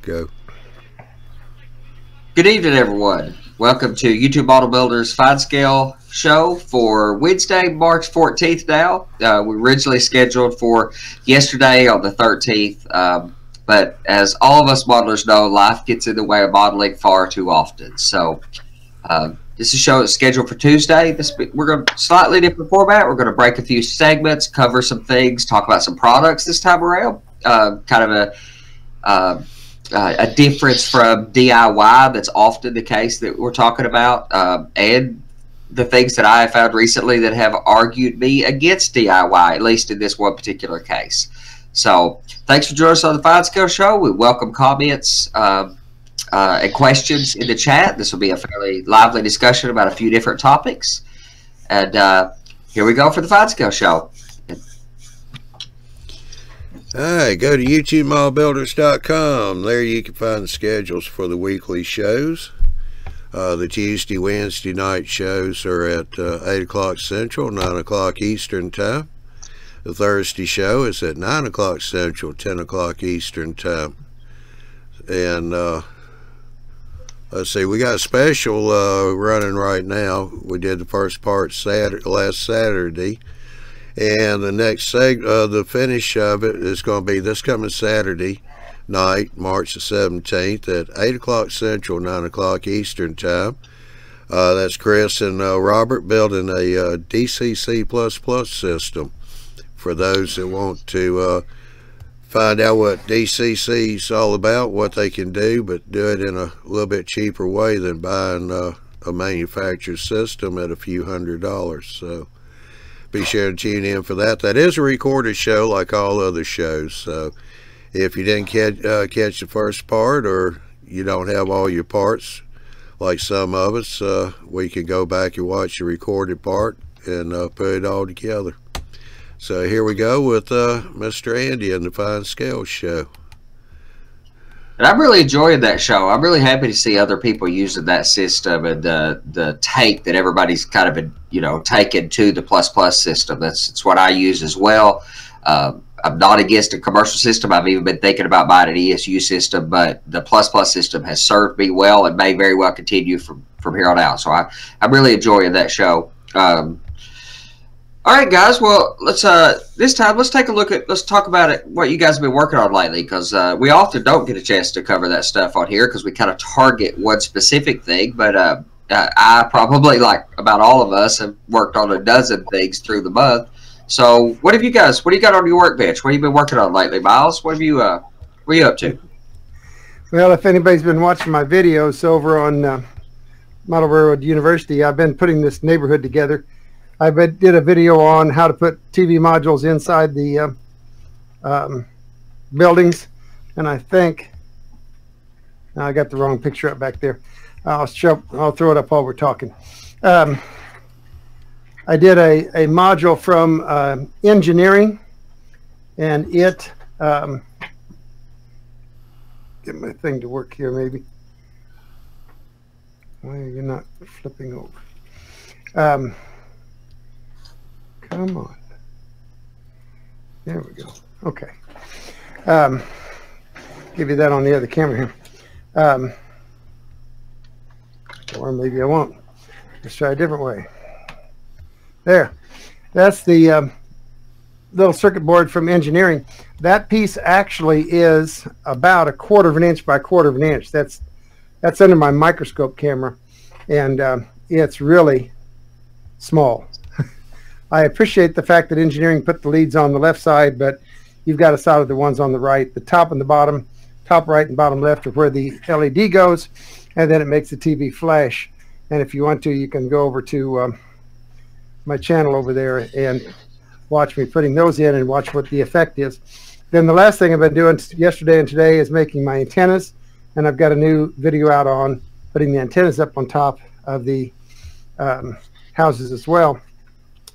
Go. Good evening, everyone. Welcome to YouTube Auto Builders Fine Scale Show for Wednesday, March 14th now. We originally scheduled for yesterday on the 13th, but as all of us modelers know, life gets in the way of modeling far too often. So this is scheduled for Tuesday. We're going to slightly different format. We're going to break a few segments, cover some things, talk about some products this time around. Kind of a difference from DIY that's often the case that we're talking about, and the things that I have found recently that have argued me against DIY, at least in this one particular case. So thanks for joining us on the Fine Scale Show. We welcome comments and questions in the chat. This will be a fairly lively discussion about a few different topics. And here we go for the Fine Scale Show. All right, go to YouTubeModelBuilders.com. There you can find the schedules for the weekly shows. The Tuesday, Wednesday night shows are at 8 o'clock Central, 9 o'clock Eastern Time. The Thursday show is at 9 o'clock Central, 10 o'clock Eastern Time. And let's see, we got a special running right now. We did the first part last Saturday. And the next the finish of it is going to be this coming Saturday night, March the 17th at 8 o'clock Central, 9 o'clock Eastern Time. That's Chris and Robert building a DCC++ system for those that want to find out what DCC is all about, what they can do, but do it in a little bit cheaper way than buying a manufactured system at a few $100s. So be sure to tune in for that. That is a recorded show like all other shows. So if you didn't catch the first part, or you don't have all your parts like some of us, we can go back and watch the recorded part and put it all together. So here we go with Mr. Andy and the Fine Scale Show. And I'm really enjoying that show. I'm really happy to see other people using that system and the take that everybody's kind of been, taken to the ++ system. It's what I use as well. I'm not against a commercial system. I've even been thinking about buying an ESU system, but the ++ system has served me well and may very well continue from here on out. So I'm really enjoying that show. All right, guys. Well, let's this time let's talk about it. What you guys have been working on lately, because we often don't get a chance to cover that stuff on here because we kind of target one specific thing. But I probably, like about all of us, have worked on a dozen things through the month. So what do you got on your workbench? What have you been working on lately, Miles? What are you up to? Well, if anybody's been watching my videos over on Model Railroad University, I've been putting this neighborhood together. I did a video on how to put TV modules inside the buildings, and I think I got the wrong picture up back there. I'll throw it up while we're talking. I did a module from engineering, and it get my thing to work here maybe. Why are you not flipping over? Come on. There we go. Okay. Give you that on the other camera here. Or maybe I won't. Let's try a different way. There. That's the little circuit board from engineering. That piece actually is about 1/4 of an inch by 1/4 of an inch. That's under my microscope camera, and it's really small. I appreciate the fact that engineering put the leads on the left side, but you've got to solder the ones on the right. The top and the bottom, top right and bottom left are where the LED goes, and then it makes the TV flash. And if you want to, you can go over to my channel over there and watch me putting those in and watch what the effect is. Then the last thing I've been doing yesterday and today is making my antennas, and I've got a new video out on putting the antennas up on top of the houses as well.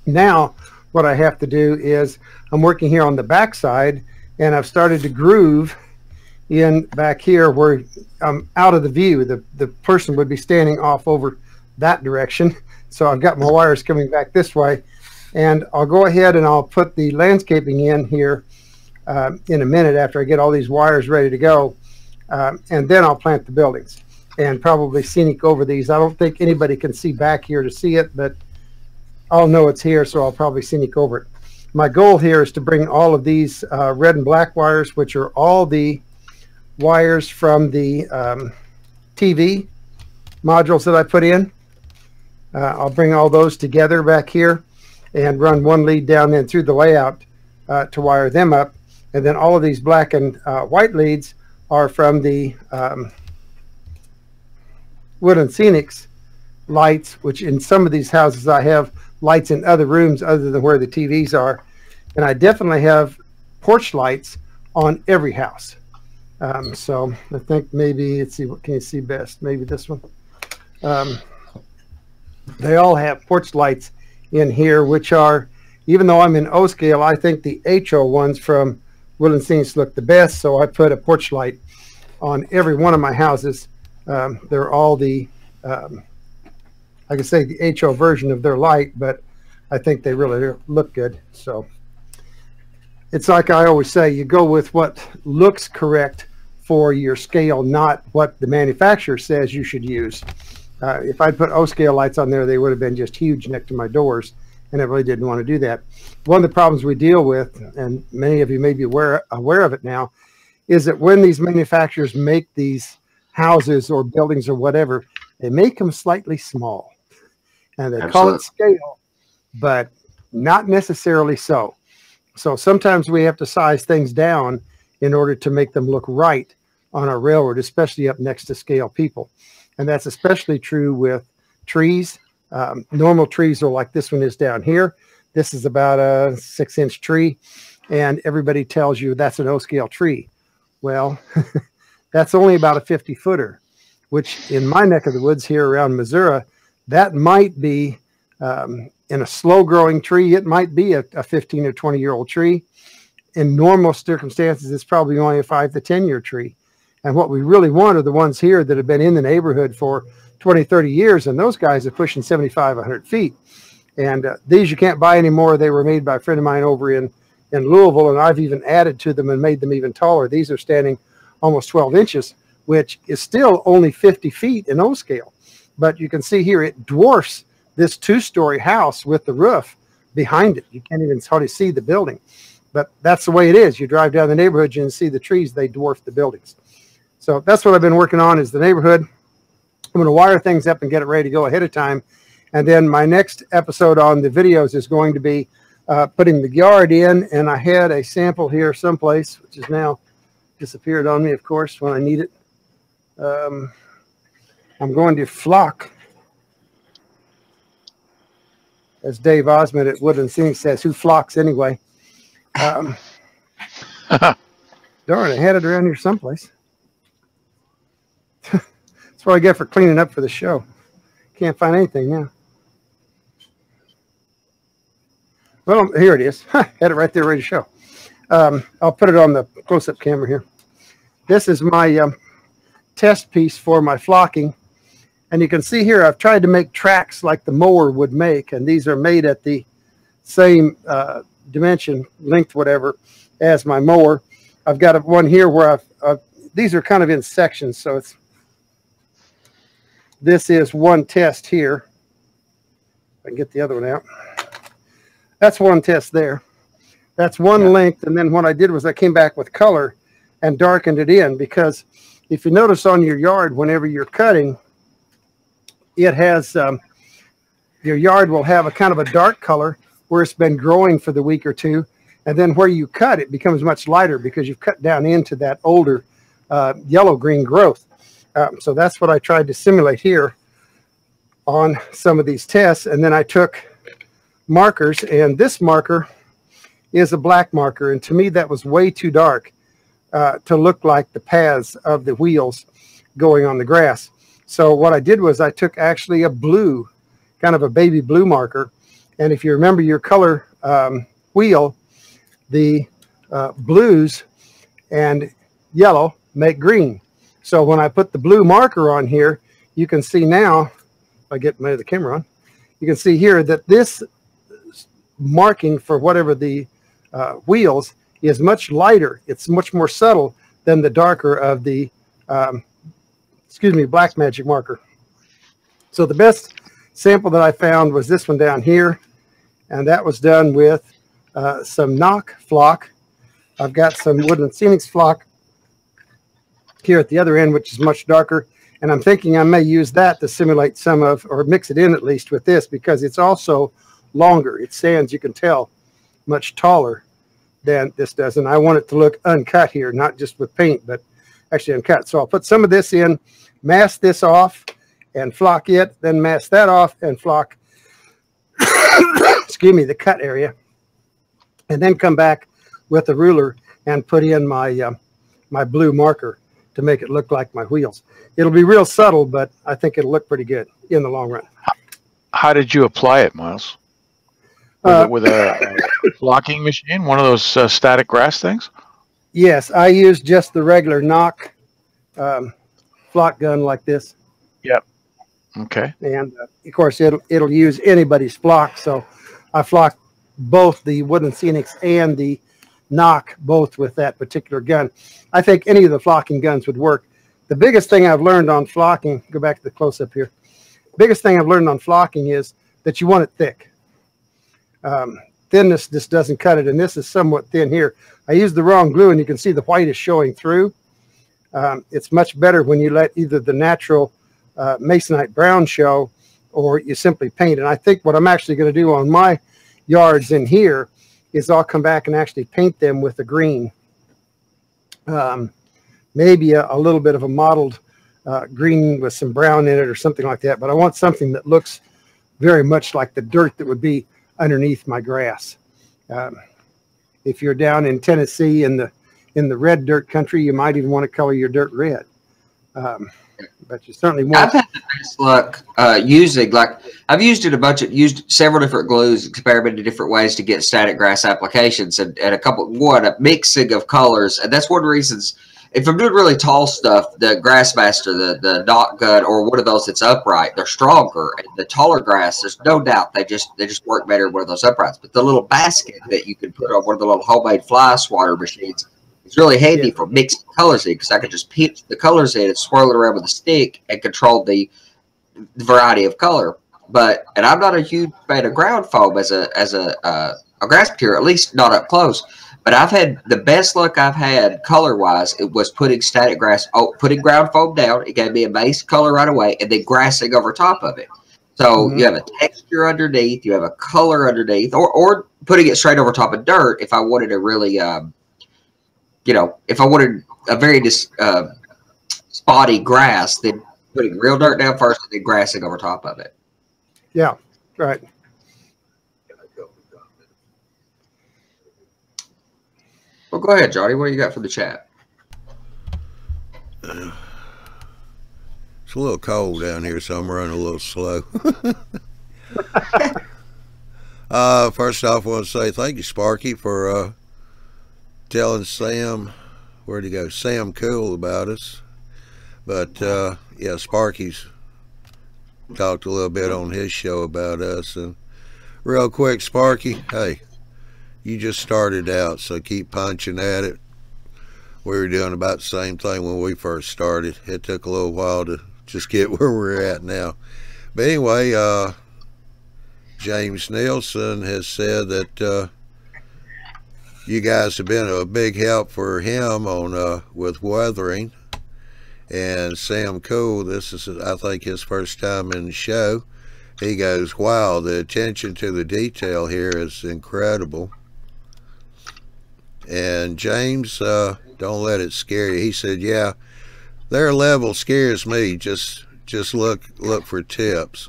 Now what I have to do is I'm working here on the back side, and I've started to groove in back here where I'm out of the view. The person would be standing off over that direction. So I've got my wires coming back this way, and I'll go ahead and I'll put the landscaping in here in a minute after I get all these wires ready to go. and then I'll plant the buildings and probably scenic over these. I don't think anybody can see back here to see it, but I'll know it's here, so I'll probably scenic over it. My goal here is to bring all of these red and black wires, which are all the wires from the TV modules that I put in. I'll bring all those together back here and run one lead down in through the layout to wire them up. And then all of these black and white leads are from the Woodland Scenics lights, which in some of these houses I have lights in other rooms other than where the TVs are. And I definitely have porch lights on every house. So I think maybe, let's see, what can you see best? Maybe this one. They all have porch lights in here, which are, even though I'm in O scale, I think the HO ones from Woodland Scenics look the best. So I put a porch light on every one of my houses. They're all the, I could say the HO version of their light, but I think they really look good. So it's like I always say, you go with what looks correct for your scale, not what the manufacturer says you should use. If I'd put O scale lights on there, they would have been just huge next to my doors, and I really didn't want to do that. One of the problems we deal with, and many of you may be aware of it now, is that when these manufacturers make these houses or buildings or whatever, they make them slightly small. And they call it scale, but not necessarily so. So sometimes we have to size things down in order to make them look right on our railroad, especially up next to scale people. And that's especially true with trees. Normal trees are like this one is down here. This is about a 6-inch tree, and everybody tells you that's an O scale tree. Well, that's only about a 50-footer, which in my neck of the woods here around Missouri, that might be in a slow-growing tree. It might be a 15 or 20-year-old tree. In normal circumstances, it's probably only a 5 to 10-year tree. And what we really want are the ones here that have been in the neighborhood for 20, 30 years, and those guys are pushing 75, 100 feet. And these you can't buy anymore. They were made by a friend of mine over in Louisville, and I've even added to them and made them even taller. These are standing almost 12 inches, which is still only 50 feet in O scale. But you can see here it dwarfs this 2-story house with the roof behind it. You can't even hardly see the building. But that's the way it is. You drive down the neighborhood, you can see the trees, they dwarf the buildings. So that's what I've been working on, is the neighborhood. I'm going to wire things up and get it ready to go ahead of time. And then my next episode on the videos is going to be putting the yard in. And I had a sample here someplace, which has now disappeared on me, of course, when I need it. I'm going to flock. As Dave Osmond at Woodland Scenics says, who flocks anyway? Darn, I had it around here someplace. That's what I get for cleaning up for the show. Can't find anything now. Well, here it is. Had it right there ready to show. I'll put it on the close-up camera here. This is my test piece for my flocking. And you can see here I've tried to make tracks like the mower would make. And these are made at the same dimension, length, whatever, as my mower. I've got one here where these are kind of in sections. So this is one test here. I can get the other one out. That's one test there. That's one length. And then what I did was I came back with color and darkened it in, because if you notice on your yard, whenever you're cutting, it has, your yard will have a kind of a dark color where it's been growing for the week or two. And then where you cut, it becomes much lighter because you've cut down into that older yellow-green growth. So that's what I tried to simulate here on some of these tests. And then I took markers, and this marker is a black marker. And to me, that was way too dark to look like the paths of the wheels going on the grass. So what I did was I took actually a blue, kind of a baby blue marker. And if you remember your color wheel, the blues and yellow make green. So when I put the blue marker on here, you can see now, if I get the camera on, you can see here that this marking for whatever the wheels is much lighter. It's much more subtle than the darker of the excuse me, black magic marker. So the best sample that I found was this one down here, and that was done with some knock flock. I've got some Woodland Scenics flock here at the other end, which is much darker, and I'm thinking I may use that to simulate some of, or mix it in at least with this, because it's also longer. It stands, you can tell, much taller than this does, and I want it to look uncut here, not just with paint, but actually uncut. So I'll put some of this in, mask this off, and flock it, then mask that off and flock, excuse me, the cut area, and then come back with a ruler and put in my my blue marker to make it look like my wheels. It'll be real subtle, but I think it'll look pretty good in the long run. How did you apply it, Miles? With a flocking machine, one of those static grass things? Yes, I used just the regular knock flock gun like this. Yep. Okay. And of course, it'll use anybody's flock. So I flocked both the Woodland Scenics and the knock both with that particular gun. I think any of the flocking guns would work. The biggest thing I've learned on flocking, go back to the close-up here. Biggest thing I've learned on flocking is that you want it thick. Thinness just doesn't cut it, and this is somewhat thin here. I used the wrong glue, and you can see the white is showing through. It's much better when you let either the natural masonite brown show, or you simply paint. And I think what I'm actually going to do on my yards in here is I'll come back and actually paint them with a green. Maybe a little bit of a mottled green with some brown in it or something like that. But I want something that looks very much like the dirt that would be underneath my grass. If you're down in Tennessee in the red dirt country, you might even want to color your dirt red. But you certainly want. I've had the best luck using, like, I've used it a bunch. Used several different glues, experimented different ways to get static grass applications, and a mixing of colors. And that's one of the reasons. If I'm doing really tall stuff, the Grassmaster, the dot gun, or one of those that's upright, they're stronger. And the taller grass, there's no doubt they just work better in one of those uprights. But the little basket that you can put on one of the little homemade fly swatter machines is really handy for mixing colors in, because I can just pinch the colors in and swirl it around with a stick and control the variety of color. And I'm not a huge fan of ground foam as a grass material, at least not up close. But I've had the best luck I've had color-wise. It was putting static grass, putting ground foam down. It gave me a base color right away, and then grassing over top of it. So you have a texture underneath, you have a color underneath, or putting it straight over top of dirt. If I wanted a really, if I wanted a very spotty grass, then putting real dirt down first, and then grassing over top of it. Yeah, right. Well, go ahead, Johnny. What do you got from the chat? It's a little cold down here, so I'm running a little slow. First off, I want to say thank you, Sparky, for telling Sam, where'd he go? Sam Cool about us. But yeah, Sparky's talked a little bit on his show about us. And real quick, Sparky, hey, you just started out, so keep punching at it. We were doing about the same thing when we first started. It took a little while to just get where we're at now. But anyway, James Nielsen has said that you guys have been a big help for him on with weathering. And Sam Cole, this is, I think, his first time in the show. He goes, wow, the attention to the detail here is incredible. And James, don't let it scare you. He said, yeah, their level scares me. Just look for tips.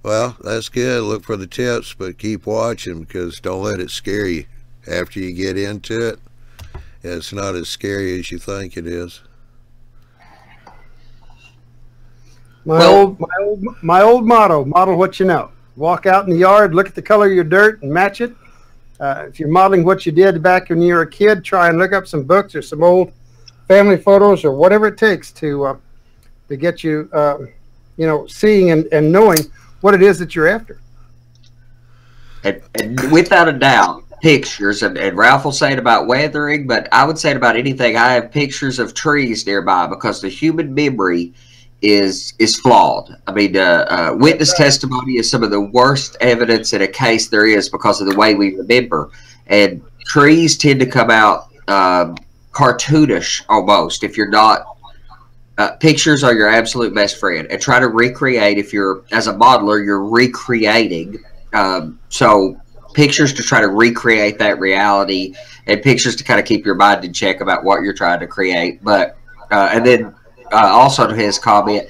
Well, that's good. Look for the tips, but keep watching, because don't let it scare you. After you get into it, it's not as scary as you think it is. My old motto, model what you know. Walk out in the yard, look at the color of your dirt and match it. If you're modeling what you did back when you were a kid, try and look up some books or some old family photos or whatever it takes to get you, seeing and knowing what it is that you're after. And without a doubt, pictures, and Ralph will say it about weathering, but I would say it about anything. I have pictures of trees nearby because the human memory is flawed. I mean, witness testimony is some of the worst evidence in a case there is because of the way we remember. And trees tend to come out cartoonish almost if you're not. Pictures are your absolute best friend, and try to recreate. If you're, as a modeler, you're recreating. So pictures to try to recreate that reality, and pictures to kind of keep your mind in check about what you're trying to create. But and then also to his comment,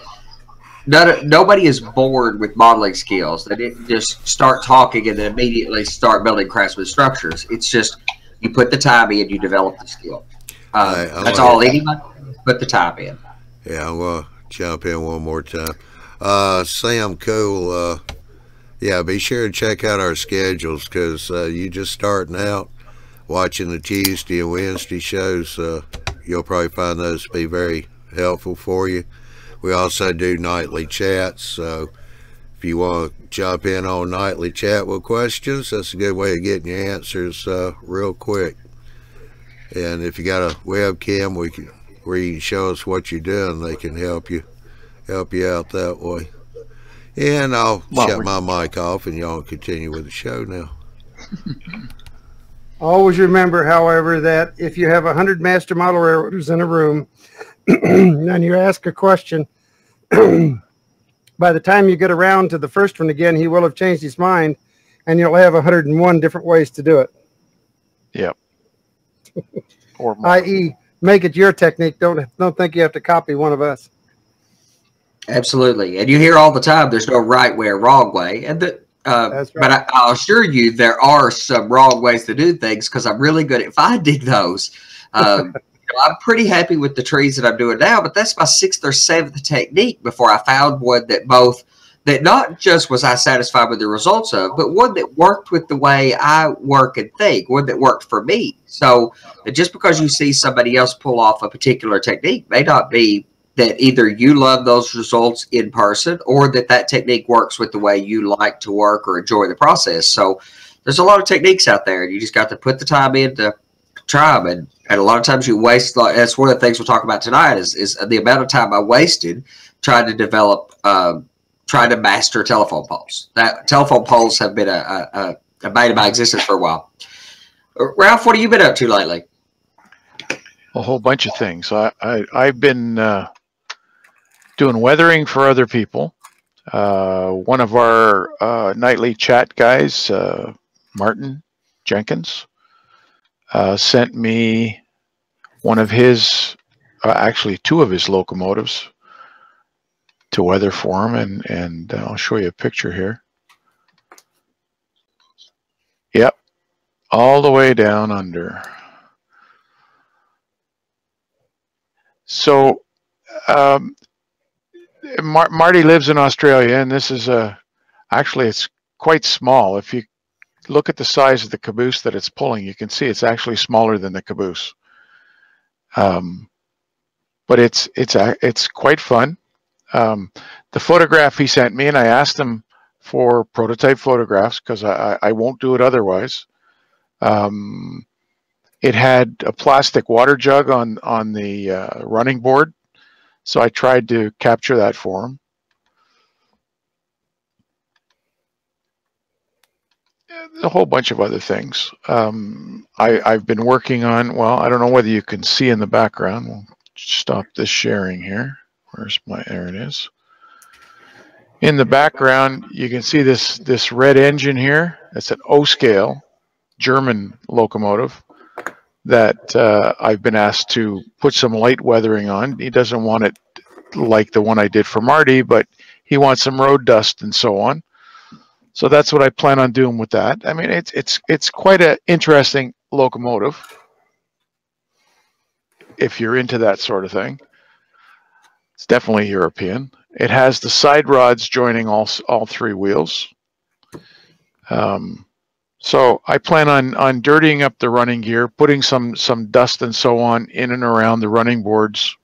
nobody is born with modeling skills. They didn't just start talking and then immediately start building craftsman structures. It's just you put the time in, you develop the skill. That's all anybody put the time in. Yeah, I'm going to jump in one more time. Sam Cole, yeah, be sure to check out our schedules because you just starting out watching the Tuesday and Wednesday shows. You'll probably find those to be very helpful for you. We also do nightly chats, so if you want to jump in on nightly chat with questions, that's a good way of getting your answers real quick. And if you got a webcam where you can show us what you're doing, they can help you out that way. And I'll shut my mic off and y'all continue with the show now. Always remember, however, that if you have 100 master model railroaders in a room and you ask a question, by the time you get around to the first one again, he will have changed his mind and you'll have 101 different ways to do it. Yep. Or i.e., make it your technique. Don't think you have to copy one of us. Absolutely. And you hear all the time there's no right way or wrong way. And that's right. But I'll assure you there are some wrong ways to do things because I'm really good at finding those. I'm pretty happy with the trees that I'm doing now, but that's my 6th or 7th technique before I found one that not just was I satisfied with the results of, but one that worked with the way I work and think, one that worked for me. So just because you see somebody else pull off a particular technique may not be that either you love those results in person or that technique works with the way you like to work or enjoy the process. So there's a lot of techniques out there, and you just got to put the time in to try them. And a lot of times you waste. That's one of the things we'll talk about tonight is the amount of time I wasted trying to develop, trying to master telephone poles. That telephone poles have been a bane of my existence for a while. Ralph, what have you been up to lately? A whole bunch of things. I've been doing weathering for other people. One of our nightly chat guys, Martin Jenkins, sent me one of his, actually 2 of his locomotives to weather for him, and I'll show you a picture here. Yep, all the way down under. So Marty lives in Australia, and this is actually it's quite small. If you look at the size of the caboose that it's pulling, you can see it's actually smaller than the caboose. But it's quite fun. The photograph he sent me, and I asked him for prototype photographs because I won't do it otherwise. It had a plastic water jug on the running board, so I tried to capture that for him. A whole bunch of other things. I've been working on, well, I don't know whether you can see in the background. We'll stop this sharing here. There it is. In the background, you can see this red engine here. It's an O-scale German locomotive that I've been asked to put some light weathering on. He doesn't want it like the one I did for Marty, but he wants some road dust and so on. So that's what I plan on doing with that. I mean, it's quite an interesting locomotive if you're into that sort of thing. It's definitely European. It has the side rods joining all 3 wheels. So I plan on dirtying up the running gear, putting some dust and so on in and around the running boards.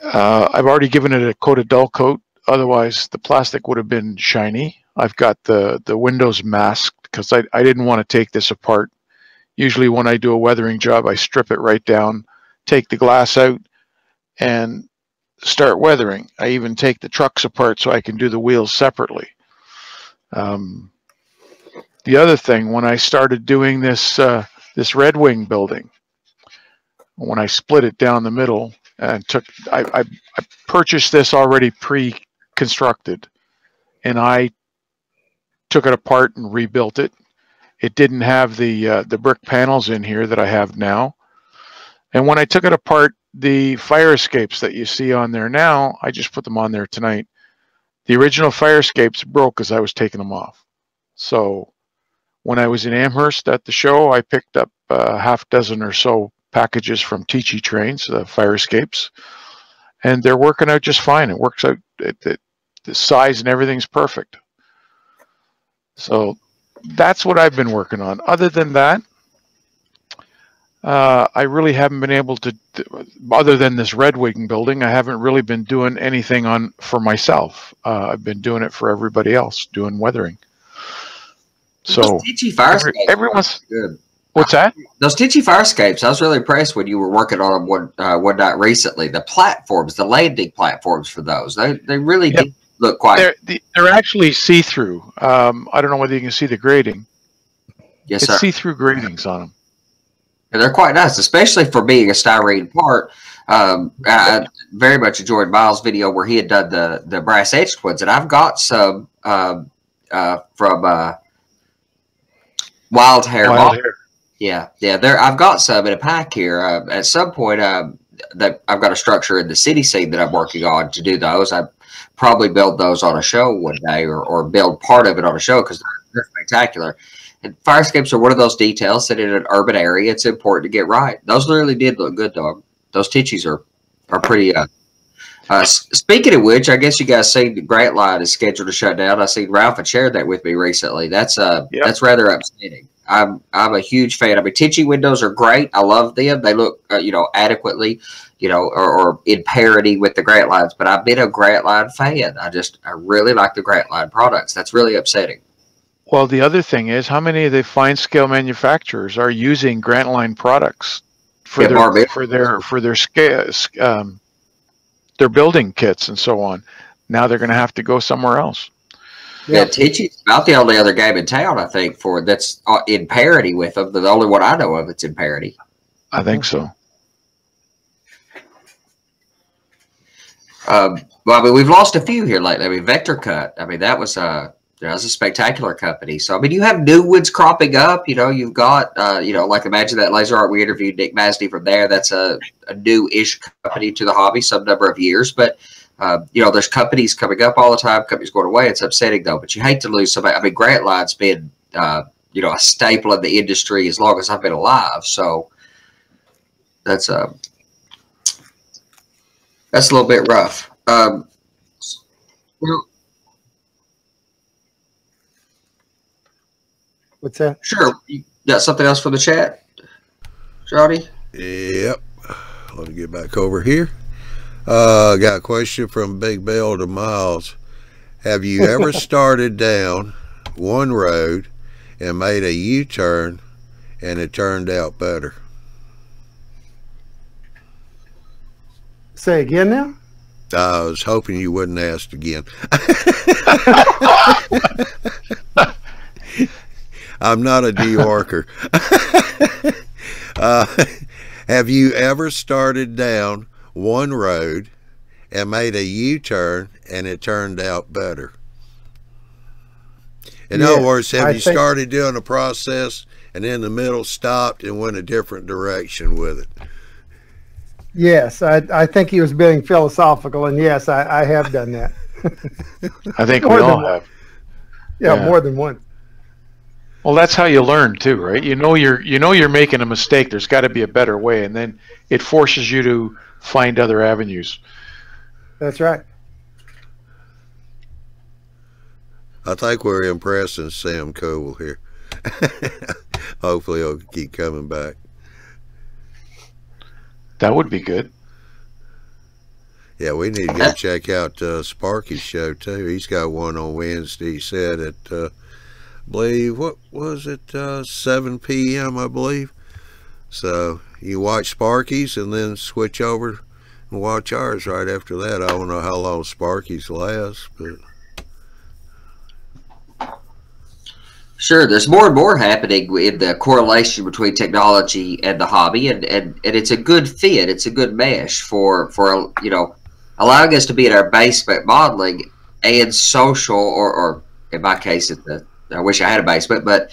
I've already given it a coat of dull coat. Otherwise, the plastic would have been shiny. I've got the windows masked because I didn't want to take this apart. Usually when I do a weathering job, I strip it right down, take the glass out, and start weathering. I even take the trucks apart so I can do the wheels separately. The other thing, when I started doing this this Red Wing building, when I split it down the middle and I purchased this already pre-constructed, and I took it apart and rebuilt it. It didn't have the brick panels in here that I have now. And when I took it apart, the fire escapes that you see on there now, I just put them on there tonight. The original fire escapes broke as I was taking them off. So when I was in Amherst at the show, I picked up a half dozen or so packages from Tichy Trains, the fire escapes, and they're working out just fine. It works out, the size and everything's perfect. So that's what I've been working on. Other than that, I really haven't been able to, other than this Red Wing building, I haven't really been doing anything for myself. I've been doing it for everybody else, doing weathering. So Tichy fire escapes, everyone's good. What's that? Those Tichy fire escapes, I was really impressed when you were working on them one night recently. The platforms, the landing platforms for those, they really did look quite. They're actually see-through. I don't know whether you can see the grading. Yes, it's sir. See-through gratings on them. And they're quite nice, especially for being a styrene part. I very much enjoyed Miles' video where he had done the brass edged ones, and I've got some from Wild Hair. Yeah. I've got some in a pack here. At some point, that I've got a structure in the city scene that I'm working on to do those. I probably build those on a show one day, or build part of it on a show because they're spectacular. And fire escapes are one of those details that in an urban area, it's important to get right. Those really did look good, dog. Those Tichys are pretty. Speaking of which, I guess you guys see the Grantline is scheduled to shut down. I seen Ralph had shared that with me recently. That's rather upsetting. I'm a huge fan. I mean, Tichy windows are great. I love them. They look adequately, or in parity with the Grantline. But I've been a Grantline fan. I really like the Grantline products. That's really upsetting. Well, the other thing is, how many of the fine scale manufacturers are using Grantline products for their scale, their building kits and so on? Now they're going to have to go somewhere else. Yeah, Tichy's about the only other game in town, I think, that's in parity with them. The only one I know of that's in parity. I think so. Well, I mean, we've lost a few here lately. I mean, Vector Cut. I mean, that was a spectacular company. So, I mean, you have new ones cropping up. You've got, like imagine that Laser Art. We interviewed Nick Masney from there. That's a new-ish company to the hobby, some number of years. But, there's companies coming up all the time, companies going away. It's upsetting, though. But you hate to lose somebody. I mean, Grantline's been, a staple in the industry as long as I've been alive. So, that's a little bit rough. What's that? Sure. You got something else for the chat, Johnny? Yep. Let me get back over here. Got a question from Big Bill to Miles. Have you ever started down one road and made a U-turn and it turned out better? Say again now? I was hoping you wouldn't ask again. I'm not a de-orker. Have you ever started down one road and made a U-turn and it turned out better? In other words, have you started doing a process and in the middle stopped and went a different direction with it? Yes, I think he was being philosophical, and yes, I have done that. I think we all have. Yeah, more than one. Well, that's how you learn too, right? You're making a mistake. There's got to be a better way, and then it forces you to find other avenues. That's right. I think we're impressing Sam Cole here. Hopefully he'll keep coming back. That would be good. Yeah, we need to go check out Sparky's show too. He's got one on Wednesday, he said, at believe, what was it, 7 p.m. I believe. So you watch Sparky's and then switch over and watch ours right after that. I don't know how long Sparky's lasts, but sure, there's more and more happening in the correlation between technology and the hobby, and it's a good fit. It's a good mesh for you know, allowing us to be in our basement modeling and social, or in my case, I wish I had a basement, but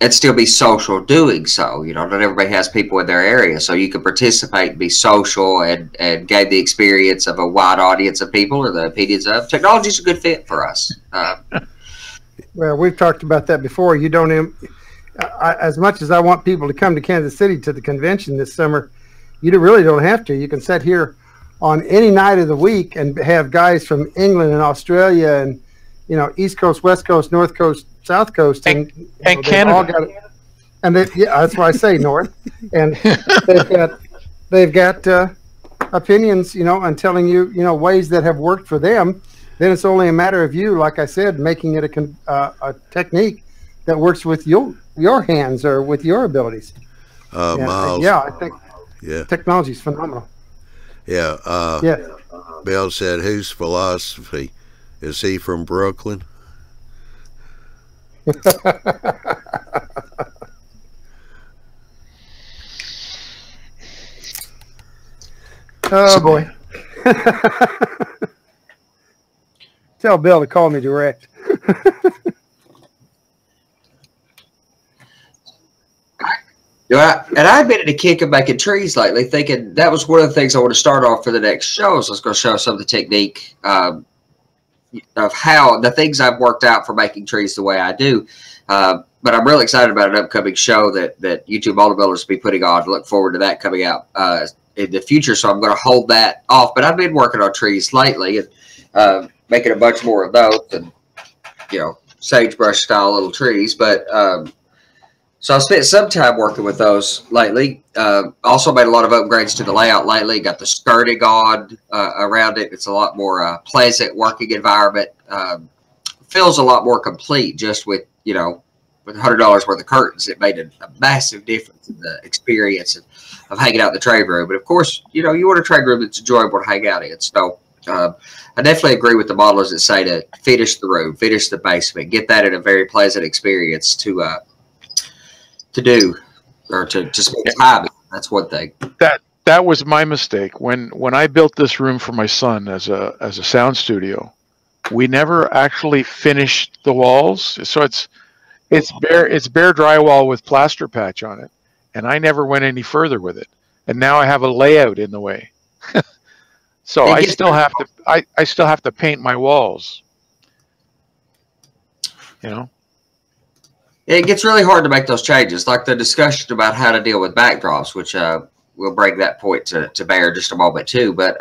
and still be social doing so. You know, not everybody has people in their area, so you can participate and be social and gain the experience of a wide audience of people or the opinions of. Technology is a good fit for us. Well, we've talked about that before. You don't, as much as I want people to come to Kansas City to the convention this summer, you really don't have to. You can sit here on any night of the week and have guys from England and Australia and, you know, East Coast, West Coast, North Coast, South Coast, and Canada. All got, and yeah, that's why I say North. And they've got opinions, you know, and telling you, you know, ways that have worked for them. Then it's only a matter of you, like I said, making it a technique that works with your hands or with your abilities. Miles, yeah, I think technology is phenomenal. Yeah. Yeah. Bill said, "Whose philosophy? Is he from Brooklyn?" Oh boy. Tell Bill to call me direct. Yeah, and I've been in a kick of making trees lately, thinking that was one of the things I want to start off for the next show. So I was going to show some of the technique of how the things I've worked out for making trees the way I do. But I'm really excited about an upcoming show that YouTube Auto Builders will be putting on. Look forward to that coming out in the future. So I'm going to hold that off. But I've been working on trees lately and making a bunch more of those, and you know, sagebrush style little trees. But so I spent some time working with those lately. Also made a lot of upgrades to the layout lately. Got the skirting on around it. It's a lot more pleasant working environment. Feels a lot more complete just with, you know, with $100 worth of curtains. It made a massive difference in the experience of hanging out in the trade room. But of course, you know, you want a trade room that's enjoyable to hang out in. So I definitely agree with the modelers that say to finish the room, finish the basement, get that in a very pleasant experience to do, or to spend time. That's one thing. That was my mistake when I built this room for my son as a sound studio. We never actually finished the walls, so it's bare drywall with plaster patch on it, and I never went any further with it. And now I have a layout in the way. So I still have to paint my walls. You know, it gets really hard to make those changes, like the discussion about how to deal with backdrops, which we'll bring that point to bear in just a moment too. But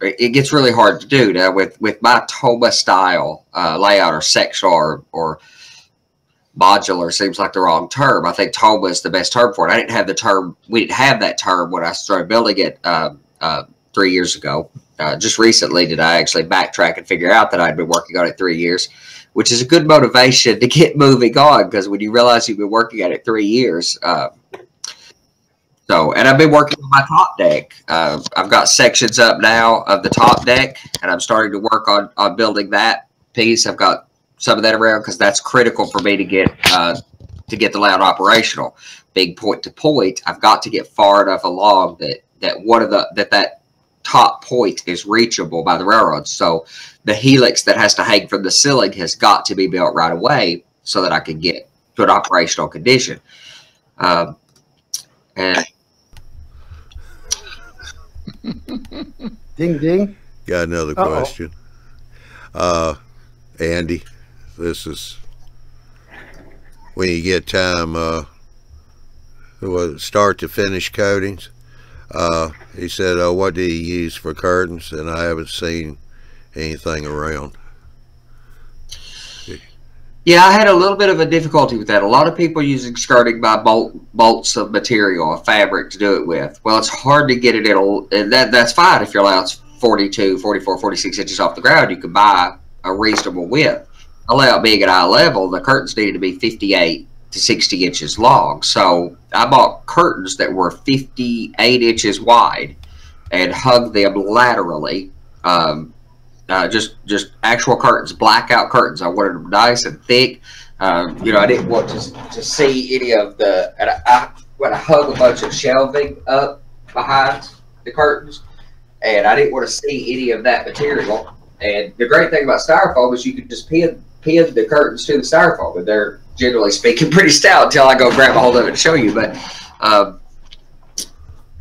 it gets really hard to do now with my Toma style layout, or sectional, or modular seems like the wrong term. I think Toma is the best term for it. I didn't have the term. We didn't have that term when I started building it 3 years ago. Just recently did I actually backtrack and figure out that I'd been working on it 3 years, which is a good motivation to get moving on, because when you realize you've been working at it 3 years. And I've been working on my top deck. I've got sections up now of the top deck, and I'm starting to work on building that piece. I've got some of that around because that's critical for me to get the layout operational. Big point to point, I've got to get far enough along that top point is reachable by the railroad. So the helix that has to hang from the ceiling has got to be built right away so that I can get to an operational condition. And ding ding. Got another question. Andy, this is when you get time, start to finish coatings. He said, what do you use for curtains? And I haven't seen anything around. Yeah, I had a little bit of a difficulty with that. A lot of people using skirting by bolts of material, a fabric to do it with. Well, it's hard to get it in, and that's fine if your layout's 42, 44, 46 inches off the ground. You can buy a reasonable width. a layout being at eye level, the curtains needed to be 58 to 60 inches long. So I bought curtains that were 58 inches wide and hung them laterally. Just actual curtains, blackout curtains. I wanted them nice and thick. You know, I didn't want to see any of the. And when I hung a bunch of shelving up behind the curtains, and I didn't want to see any of that material. And the great thing about styrofoam is you can just pin the curtains to the styrofoam, and they're generally speaking pretty stout until I go grab a hold of it and show you. But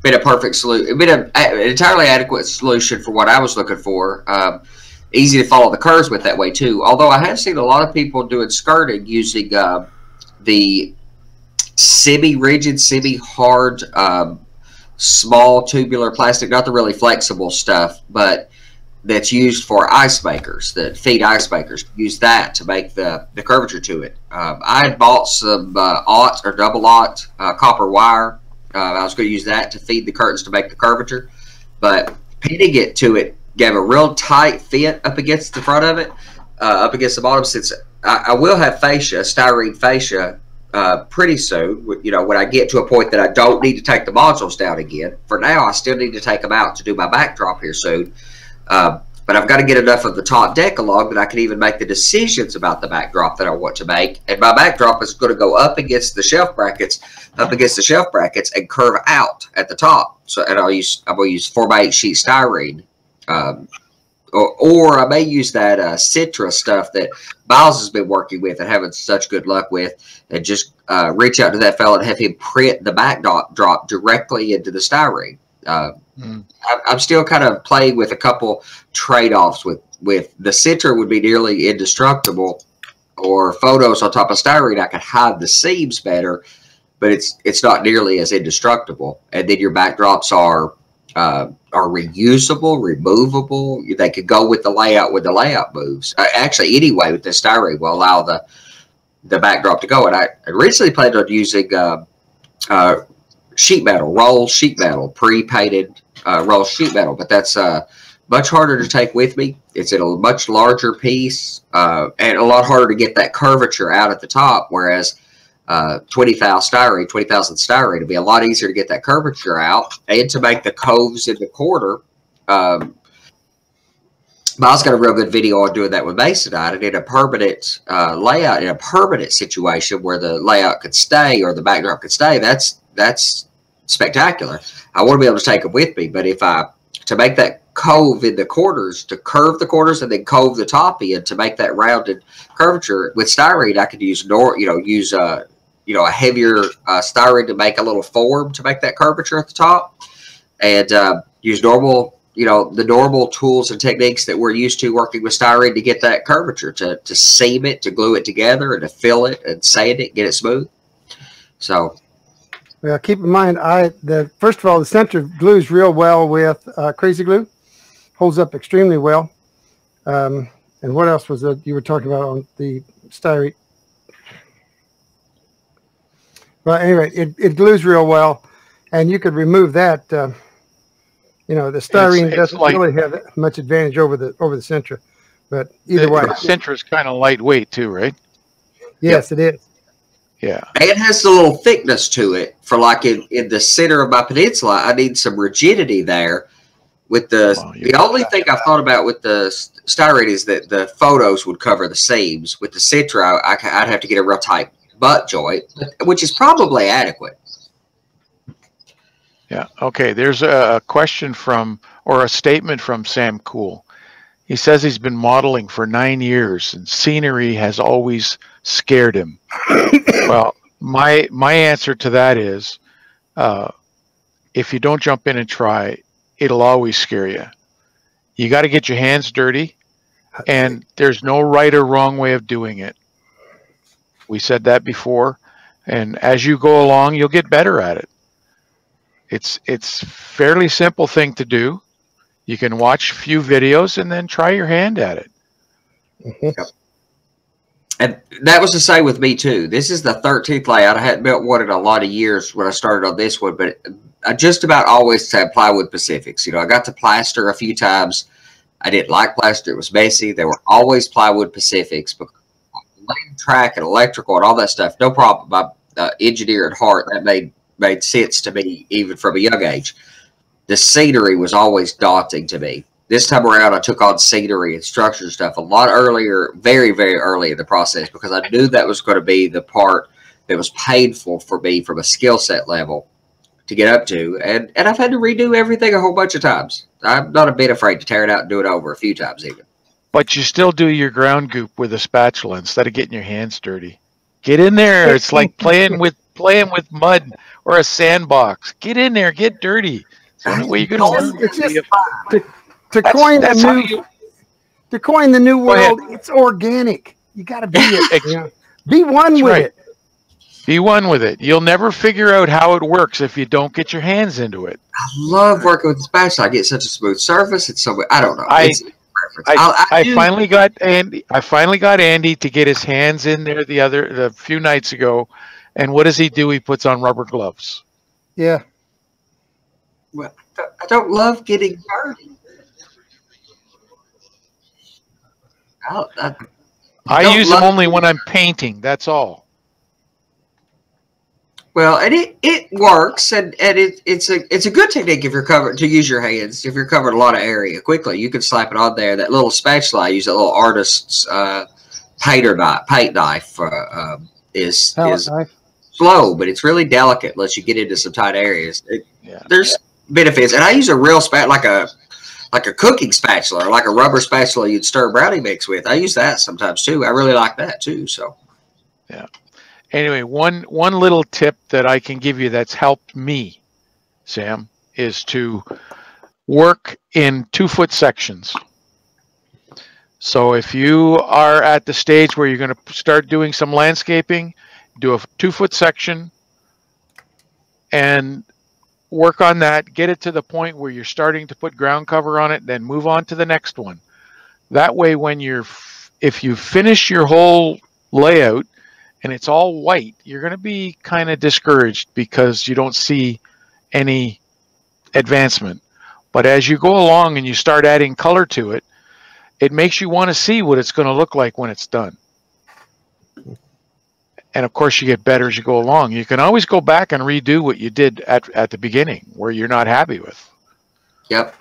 been a perfect solution. Been an entirely adequate solution for what I was looking for. Easy to follow the curves with that way too. Although I have seen a lot of people doing skirting using the semi-rigid, semi-hard, small tubular plastic, not the really flexible stuff, but that's used for ice makers, that feed ice makers. Use that to make the curvature to it. I had bought some aught or double aught copper wire. I was going to use that to feed the curtains to make the curvature, but pinning it to it gave a real tight fit up against the front of it, up against the bottom. Since I will have fascia, styrene fascia, pretty soon, you know, when I get to a point that I don't need to take the modules down again. For now, I still need to take them out to do my backdrop here soon. But I've got to get enough of the top deck along that I can even make the decisions about the backdrop that I want to make. And my backdrop is going to go up against the shelf brackets, and curve out at the top. So, and I'm going to use 4x8 sheet styrene. Or I may use that Citra stuff that Miles has been working with and having such good luck with, and just reach out to that fella and have him print the backdrop directly into the styrene. I'm still kind of playing with a couple trade-offs with the Citra would be nearly indestructible, or photos on top of styrene I could hide the seams better, but it's not nearly as indestructible. And then your backdrops are reusable, removable. They could go with the layout when the layout moves. Actually, anyway, with the styrene will allow the backdrop to go. And I originally planned on using sheet metal, roll sheet metal, pre-painted roll sheet metal, but that's much harder to take with me. It's in a much larger piece and a lot harder to get that curvature out at the top, whereas 20,000 styrene to be a lot easier to get that curvature out and to make the coves in the corner. Miles got a real good video on doing that with masonite, and in a permanent layout, in a permanent situation where the layout could stay or the backdrop could stay, that's spectacular. I want to be able to take them with me, but to make that cove in the corners, to curve the corners and then cove the top in to make that rounded curvature with styrene, I could use a heavier styrene to make a little form to make that curvature at the top, and use normal, the normal tools and techniques that we're used to working with styrene to get that curvature, to seam it, to glue it together, and to fill it and sand it, get it smooth. So, well, keep in mind, first of all, the center glues real well with crazy glue, holds up extremely well. And what else was that you were talking about on the styrene? Well, anyway, it glues real well, and you could remove that. The styrene doesn't really have much advantage over the Sintra, but either way, the Sintra is kind of lightweight too, right? Yes, It is. Yeah, it has a little thickness to it. For like in the center of my peninsula, I need some rigidity there. With the only thing I've thought about with the styrene is that the photos would cover the seams. With the Citra, I'd have to get a real tight butt joint, which is probably adequate. Yeah. Okay. There's a question or a statement from Sam Cool. He says he's been modeling for 9 years and scenery has always scared him. Well, my answer to that is, if you don't jump in and try, it'll always scare you. You got to get your hands dirty, and there's no right or wrong way of doing it. We said that before, and as you go along, you'll get better at it. It's a fairly simple thing to do. You can watch a few videos and then try your hand at it. Mm-hmm. And that was the same with me too. This is the 13th layout. I hadn't built one in a lot of years when I started on this one, but I just about always had plywood Pacifics. I got to plaster a few times. I didn't like plaster. It was messy. There were always plywood Pacifics. lead track and electrical and all that stuff, no problem. I'm engineer at heart. That made sense to me even from a young age. The scenery was always daunting to me. This time around, I took on scenery and structure stuff a lot earlier, very, very early in the process, because I knew that was going to be the part that was painful for me from a skill set level to get up to. And I've had to redo everything a whole bunch of times. I'm not a bit afraid to tear it out and do it over a few times even. But you still do your ground goop with a spatula instead of getting your hands dirty. Get in there. It's like playing with mud or a sandbox. Get in there. Get dirty. It's the only way you're going to learn. It's just to coin the new world. It's organic. You got to be it. You know? Be one with it. Be one with it. You'll never figure out how it works if you don't get your hands into it. I love working with the spatula. I get such a smooth surface. It's so, I don't know. I finally got Andy to get his hands in there a few nights ago, and what does he do? He puts on rubber gloves. Yeah. Well, I don't love getting dirty. I use them only when I'm painting. That's all. Well, and it works, and it's a good technique if you're covered to use your hands. If you're covering a lot of area quickly, you can slap it on there. That little spatula, I use that little artist's paint knife is slow, but it's really delicate. Lets you get into some tight areas. There's benefits, and I use a real spatula, like a cooking spatula, or like a rubber spatula you'd stir brownie mix with. I use that sometimes too. I really like that too. So, yeah. Anyway, one little tip that I can give you that's helped me, Sam, is to work in 2-foot sections. So if you are at the stage where you're going to start doing some landscaping, do a 2-foot section and work on that. Get it to the point where you're starting to put ground cover on it, then move on to the next one. That way, if you finish your whole layout and it's all white, you're going to be kind of discouraged because you don't see any advancement. But as you go along and you start adding color to it, it makes you want to see what it's going to look like when it's done. And of course, you get better as you go along. You can always go back and redo what you did at the beginning where you're not happy with. Yep.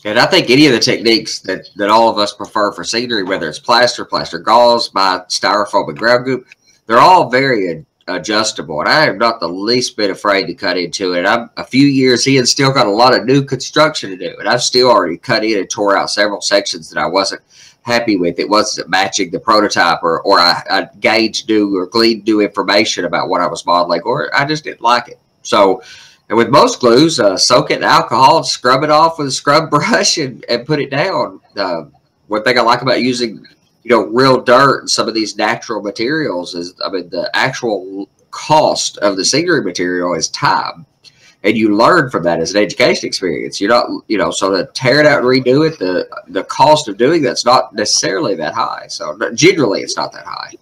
And I think any of the techniques that all of us prefer for scenery, whether it's plaster gauze, my styrofoam and ground goop, they're all very adjustable. And I am not the least bit afraid to cut into it. I'm a few years in, still got a lot of new construction to do. And I've still already cut in and tore out several sections that I wasn't happy with. It wasn't matching the prototype, or I gauged new or gleaned new information about what I was modeling, or I just didn't like it. So, and with most glues, soak it in alcohol, scrub it off with a scrub brush, and put it down. One thing I like about using, real dirt and some of these natural materials is, the actual cost of the scenery material is time. And you learn from that as an education experience. You're not, so to tear it out and redo it, the cost of doing that's not necessarily that high. So generally, it's not that high.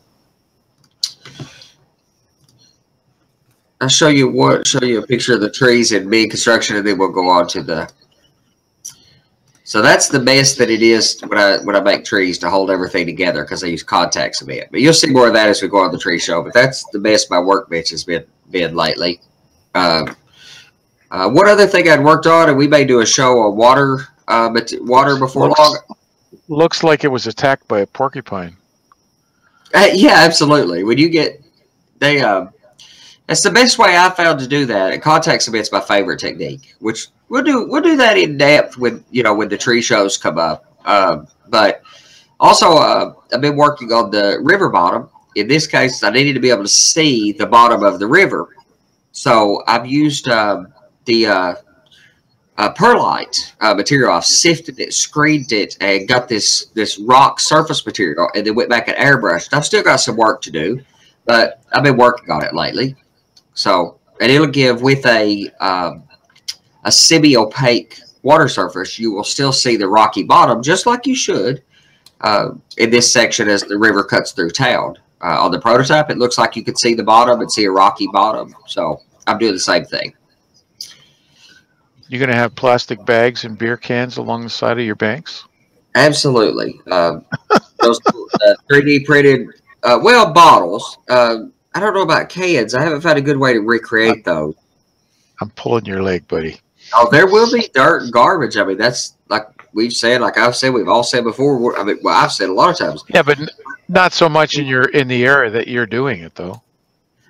I'll show you a picture of the trees in main construction, and then we'll go on to the. So that's the best that it is when I make trees to hold everything together, because I use contacts a bit. But you'll see more of that as we go on the tree show. But that's the best my workbench has been lately. One other thing I'd worked on, and we may do a show on water before long. Looks like it was attacked by a porcupine. Yeah, absolutely. When you get that's the best way I found to do that. And contact cement's my favorite technique, which we'll do that in depth when the tree shows come up. But also, I've been working on the river bottom. In this case, I needed to be able to see the bottom of the river, so I've used the perlite material. I've sifted it, screened it, and got this rock surface material, and then went back and airbrushed. I've still got some work to do, but I've been working on it lately. So, and it'll give, with a semi-opaque water surface, you will still see the rocky bottom, just like you should in this section as the river cuts through town. On the prototype, it looks like you can see the bottom and see a rocky bottom. So I'm doing the same thing. You're going to have plastic bags and beer cans along the side of your banks? Absolutely. Those 3D printed well, bottles. I don't know about cans. I haven't found a good way to recreate those. I'm pulling your leg, buddy. Oh, there will be dirt and garbage. I mean, that's like we've said, like I've said, we've all said before. I mean, well, I've said a lot of times. Yeah, but not so much in the era that you're doing it, though.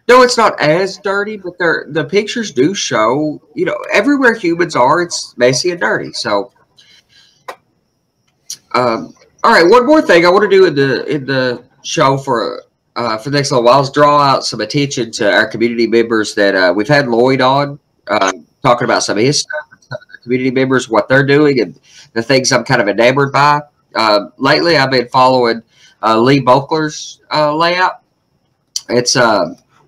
No, it's not as dirty, but the pictures do show, you know, everywhere humans are, it's messy and dirty. So, all right, one more thing I want to do in the show for the next little while is draw out some attention to our community members that we've had Lloyd on talking about some of his stuff, some of the community members, what they're doing, and the things I'm kind of enamored by. Lately, I've been following Lee Bochler's layout. It's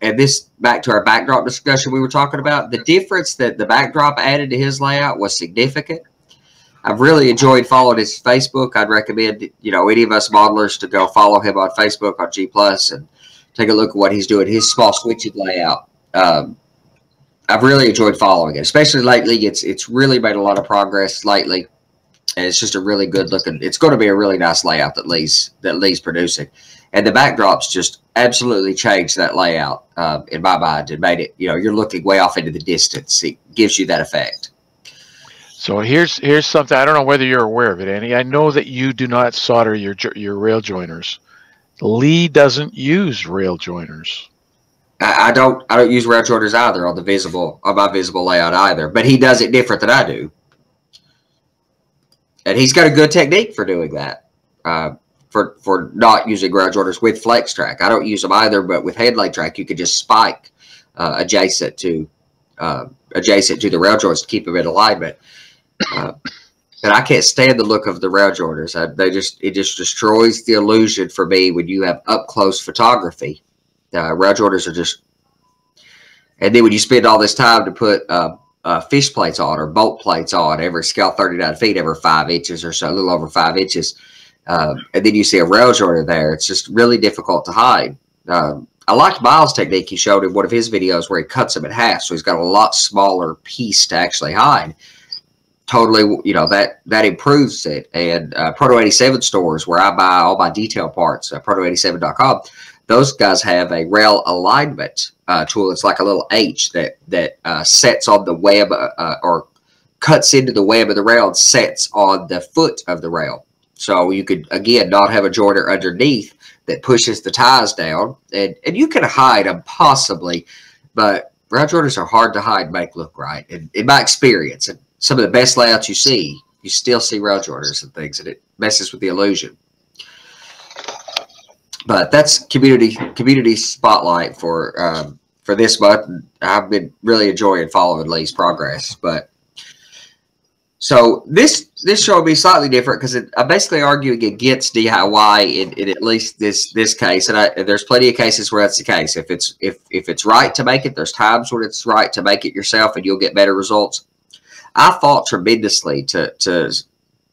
and this back to our backdrop discussion we were talking about. The difference that the backdrop added to his layout was significant. I've really enjoyed following his Facebook. I'd recommend, you know, any of us modelers to go follow him on Facebook on G+, and take a look at what he's doing. His small switching layout. I've really enjoyed following it, especially lately. It's really made a lot of progress lately, and it's just a really good looking. It's going to be a really nice layout that Lee's producing, and the backdrops just absolutely changed that layout in my mind and made it. You know, you're looking way off into the distance. It gives you that effect. So here's something. I don't know whether you're aware of it, Andy. I know that you do not solder your rail joiners. Lee doesn't use rail joiners. I don't use rail joiners either on my visible layout either. But he does it different than I do, and he's got a good technique for doing that. For not using rail joiners with flex track, I don't use them either. But with headlight track, you could just spike adjacent to the rail joints to keep them in alignment. And I can't stand the look of the rail joiners. It just destroys the illusion for me when you have up close photography. Rail joiners are just, and then when you spend all this time to put fish plates on or bolt plates on every scale 39 feet, every 5 inches or so, a little over 5 inches, and then you see a rail joiner there, it's just really difficult to hide. I liked Miles' technique he showed in one of his videos where he cuts them in half, so he's got a lot smaller piece to actually hide. Totally, you know, that improves it. And Proto 87 stores where I buy all my detail parts, proto87.com, those guys have a rail alignment tool. It's like a little H that sets on the web or cuts into the web of the rail and sets on the foot of the rail. So you could, again, not have a joiner underneath that pushes the ties down. And you can hide them possibly, but rail joiners are hard to hide and make look right. And in my experience, and some of the best layouts you still see rail joiners and things, and it messes with the illusion. But that's community spotlight for this month. I've been really enjoying following Lee's progress. But so this show will be slightly different because I'm basically arguing against DIY in at least this case, and there's plenty of cases where that's the case. If it's right to make it, there's times when it's right to make it yourself, and you'll get better results. I fought tremendously to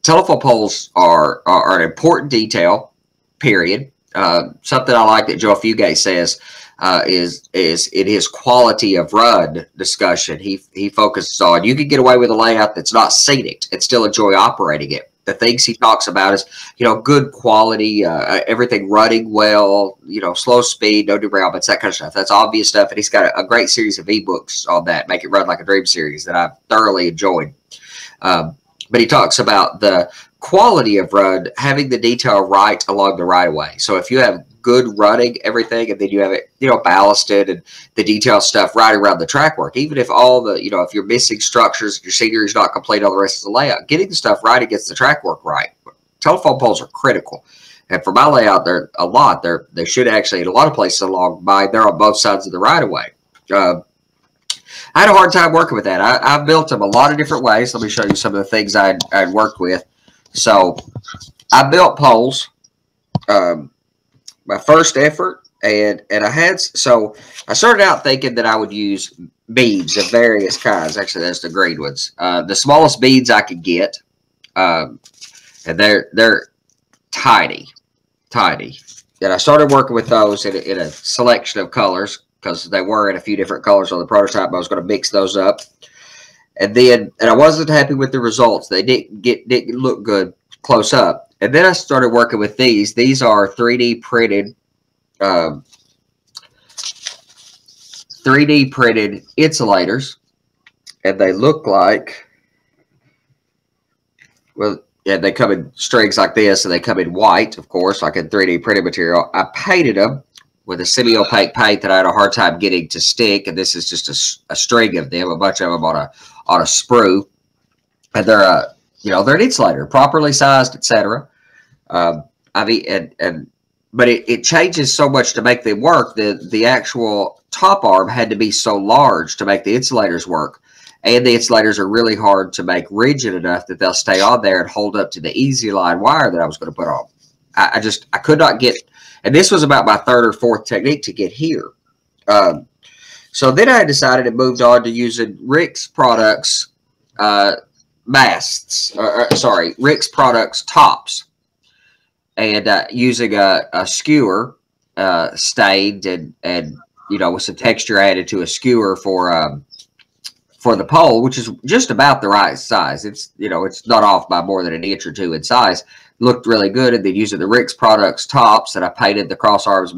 telephone poles are an important detail, period. Something I like that Joe Fugate says is in his quality of run discussion, he focuses on you can get away with a layout that's not scenic and still enjoy operating it. The things he talks about is, you know, good quality, everything running well, you know, slow speed, no derailments, that kind of stuff. That's obvious stuff. And he's got a great series of ebooks on that, Make It Run Like a Dream series that I've thoroughly enjoyed. But he talks about the quality of run, having the detail right along the right of way. So if you have good running, everything, and then you have it, you know, ballasted and the detail stuff right around the track work, even if all the, you know, if you're missing structures, your scenery is not complete on the rest of the layout, getting the stuff right against the track work right. Telephone poles are critical. And for my layout, they're a lot. They should actually, in a lot of places along mine, they're on both sides of the right of way. I had a hard time working with that. I built them a lot of different ways. Let me show you some of the things I'd worked with. So I built poles, my first effort, and I had, so I started out thinking that I would use beads of various kinds. Actually, that's the green ones. The smallest beads I could get, and they're tiny. And I started working with those in a selection of colors because they were in a few different colors on the prototype. I was going to mix those up. And I wasn't happy with the results. They didn't look good close up. And then I started working with these. These are 3D printed 3D printed insulators, and they look like, well, yeah, they come in strings like this, and they come in white, of course, like in 3D printed material. I painted them with a semi-opaque paint that I had a hard time getting to stick, and this is just a string of them, a bunch of them on a sprue, and they're they're an insulator, properly sized, etc. But it changes so much to make them work. The actual top arm had to be so large to make the insulators work. And the insulators are really hard to make rigid enough that they'll stay on there and hold up to the easy line wire that I was going to put on. I could not get, and this was about my third or fourth technique to get here. So then I decided and moved on to using Rick's Products Rick's Products tops, and using a skewer stained and with some texture added to a skewer for the pole, which is just about the right size. It's it's not off by more than an inch or two in size. Looked really good. And then using the Rick's Products tops that I painted the cross arms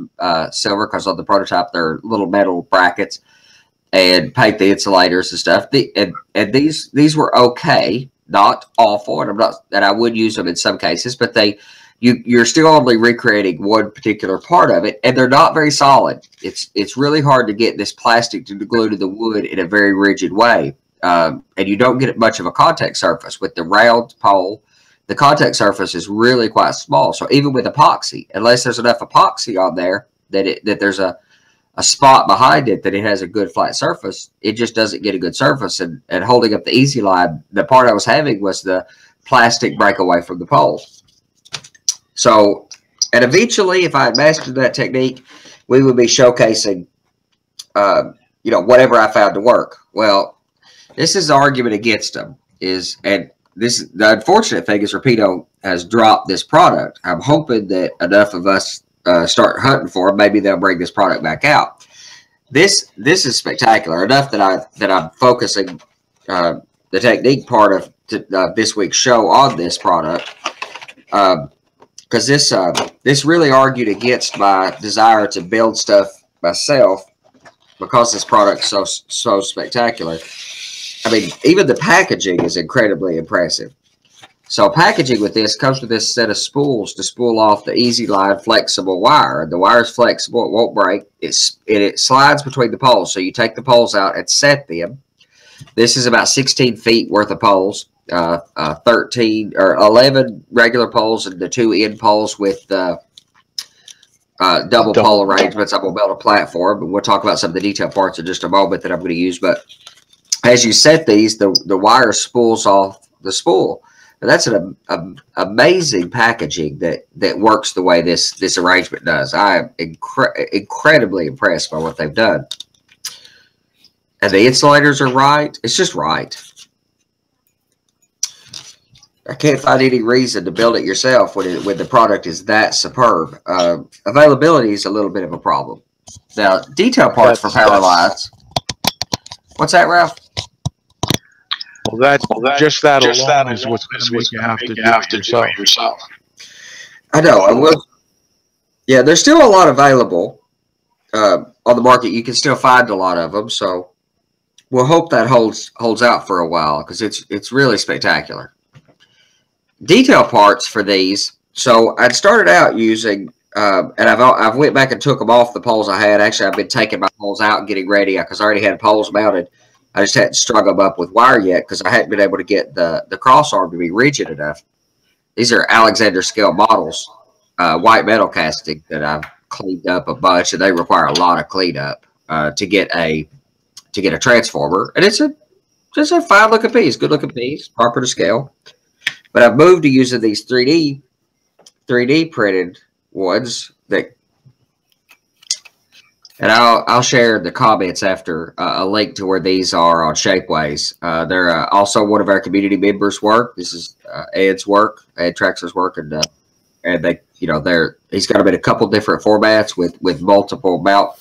silver, because on the prototype they're little metal brackets, and paint the insulators and stuff. And these were okay, not awful, and I would use them in some cases, but you're still only recreating one particular part of it, and they're not very solid. It's really hard to get this plastic to glue to the wood in a very rigid way, and you don't get much of a contact surface. With the round pole, the contact surface is really quite small. So even with epoxy, unless there's enough epoxy on there that there's a spot behind it that it has a good flat surface, it just doesn't get a good surface. And holding up the easy line, the part I was having was the plastic break away from the pole. So, and eventually, if I had mastered that technique, we would be showcasing, whatever I found to work. Well, this is the argument against them. The unfortunate thing is Rapido has dropped this product. I'm hoping that enough of us start hunting for them. Maybe they'll bring this product back out. This is spectacular enough that I'm focusing the technique part of this week's show on this product. Because this really argued against my desire to build stuff myself, because this product's so spectacular. I mean, even the packaging is incredibly impressive. So packaging with this comes with this set of spools to spool off the easy line flexible wire. The wire is flexible; it won't break. It slides between the poles. So you take the poles out and set them. This is about 16 feet worth of poles. 13 or 11 regular poles and the 2 end poles with double pole arrangements. I'm going to build a platform, and we'll talk about some of the detailed parts in just a moment that I'm going to use. But as you set these, the wire spools off the spool. And that's an amazing packaging that works the way this arrangement does. I am incredibly impressed by what they've done. And the insulators are right. It's just right. I can't find any reason to build it yourself when the product is that superb. Availability is a little bit of a problem. Now, detail parts for power lines. What's that, Ralph? Well, just that alone is what's going to make you have to do it yourself. I know. Yeah, there's still a lot available on the market. You can still find a lot of them. So we'll hope that holds out for a while, because it's really spectacular. Detail parts for these. So I'd started out using, and I've went back and took them off the poles I had. Actually, I've been taking my poles out and getting ready, because I already had poles mounted. I just hadn't strung them up with wire yet, because I hadn't been able to get the cross arm to be rigid enough. These are Alexander scale models, white metal casting that I've cleaned up a bunch, and they require a lot of cleanup to get a transformer. And it's a fine looking piece, good looking piece, proper to scale. But I've moved to using these 3D printed ones and I'll share in the comments after a link to where these are on Shapeways. They're also one of our community members' work. This is Ed's work, Ed Traxler's work, and they, he's got them in a couple different formats with multiple mount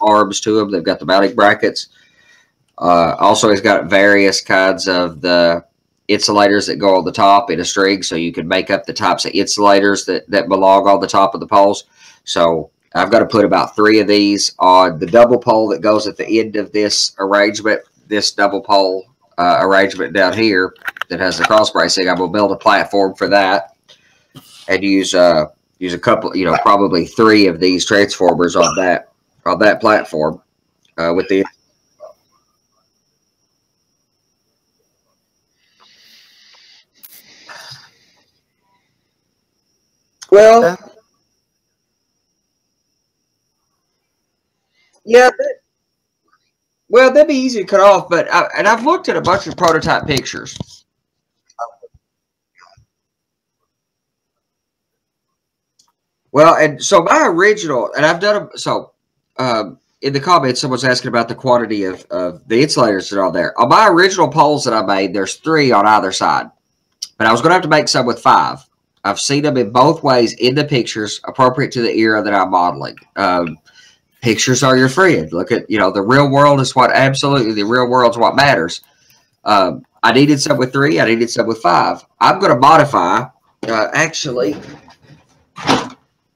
arms to them. They've got the mounting brackets. Also, he's got various kinds of the insulators that go on the top in a string, so you can make up the types of insulators that belong on the top of the poles. So I've got to put about 3 of these on the double pole that goes at the end of this arrangement, this double pole arrangement down here that has the cross bracing. I'm going to build a platform for that and use a couple, probably 3 of these transformers on that platform with the. Well, yeah, well, that'd be easy to cut off, but I've looked at a bunch of prototype pictures. Well, and so my original, and I've done in the comments, someone's asking about the quantity of the insulators that are there. On my original poles that I made, there's 3 on either side, but I was going to have to make some with 5. I've seen them in both ways in the pictures, appropriate to the era that I'm modeling. Pictures are your friend. Look at, the real world is the real world is what matters. I needed some with 3. I needed some with 5. I'm going to modify, actually,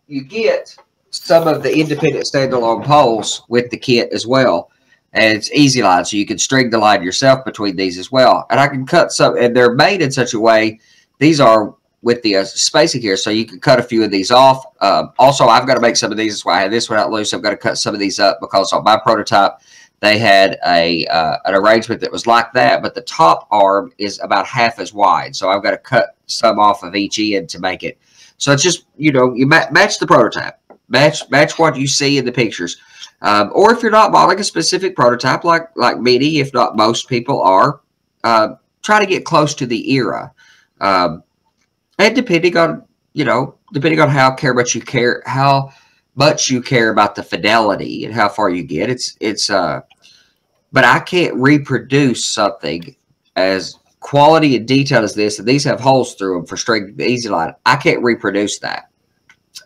you get some of the independent standalone poles with the kit as well. And it's easy line, so you can string the line yourself between these as well. And I can cut some, and they're made in such a way, these are with the spacing here, so you can cut a few of these off. Also, I've got to make some of these. That's why I had this one out loose. I've got to cut some of these up because on my prototype, they had an arrangement that was like that, but the top arm is about half as wide. So I've got to cut some off of each end to make it. So it's just, you match the prototype. Match what you see in the pictures. Or if you're not modeling a specific prototype like many, if not most people are, try to get close to the era. And depending on how much you care about the fidelity and how far you get, but I can't reproduce something as quality and detail as this, and these have holes through them for string easy line. I can't reproduce that.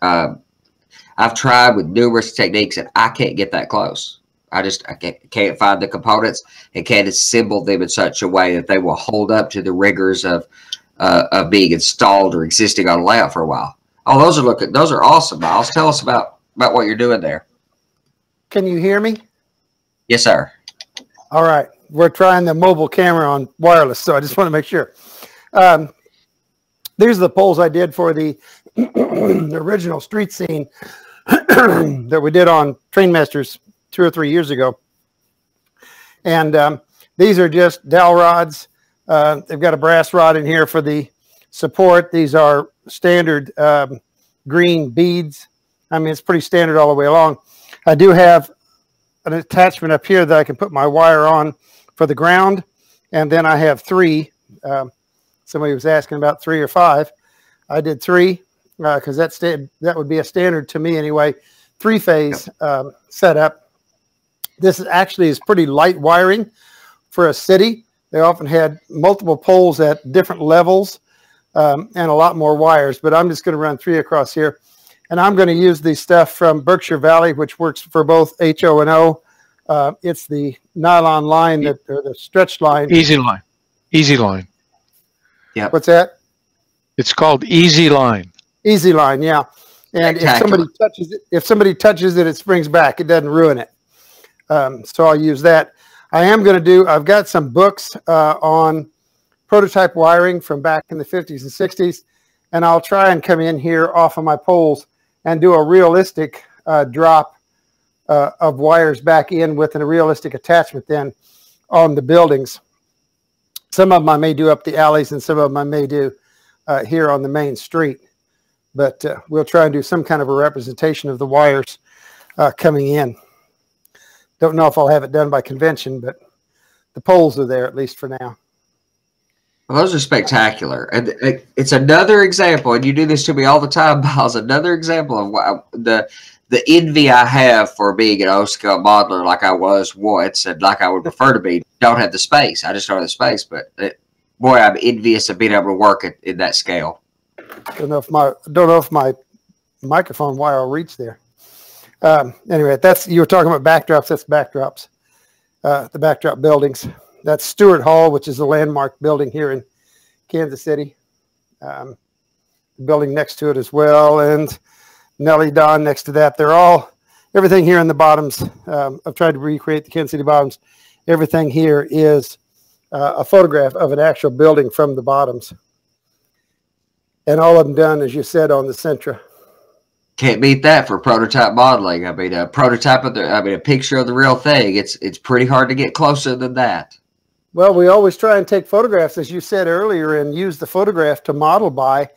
I've tried with numerous techniques and I can't get that close. I can't find the components and can't assemble them in such a way that they will hold up to the rigors of being installed or existing on a layout for a while. Oh, those are awesome, Miles. Tell us about what you're doing there. Can you hear me? Yes, sir. All right. We're trying the mobile camera on wireless, so I just want to make sure. These are the poles I did for the original street scene that we did on Trainmasters 2 or 3 years ago. And these are just dowel rods. They've got a brass rod in here for the support. These are standard green beads. I mean, it's pretty standard all the way along. I do have an attachment up here that I can put my wire on for the ground. And then I have 3. Somebody was asking about 3 or 5. I did 3 because that would be a standard to me anyway. 3-phase setup. This is pretty light wiring for a city. They often had multiple poles at different levels and a lot more wires, but I'm just going to run 3 across here. And I'm going to use the stuff from Berkshire Valley, which works for both HO and O. It's the nylon line or the stretched line. Easy line. Easy line. Yeah. What's that? It's called Easy Line. Easy Line, yeah. And if somebody touches it, it springs back. It doesn't ruin it. So I'll use that. I've got some books on prototype wiring from back in the 50s and 60s, and I'll try and come in here off of my poles and do a realistic drop of wires back in with a realistic attachment then on the buildings. Some of them I may do up the alleys and some of them I may do here on the main street. But we'll try and do some kind of a representation of the wires coming in. Don't know if I'll have it done by convention, but the poles are there at least for now. Well, those are spectacular. And it's another example, and you do this to me all the time, Miles, another example of what the envy I have for being an O-scale modeler like I was once and like I would prefer to be. Don't have the space. I just don't have the space, but boy, I'm envious of being able to work in that scale. Don't know if my microphone wire will reach there. Anyway, you were talking about backdrops. That's backdrops. The backdrop buildings. That's Stewart Hall, which is a landmark building here in Kansas City. The building next to it as well, and Nelly Don next to that. They're all, everything here in the bottoms. I've tried to recreate the Kansas City bottoms. Everything here is a photograph of an actual building from the bottoms. And all of them done, as you said, on the Sentra. Can't beat that for prototype modeling. I mean, a prototype of a picture of the real thing. It's pretty hard to get closer than that. Well, we always try and take photographs, as you said earlier, and use the photograph to model by.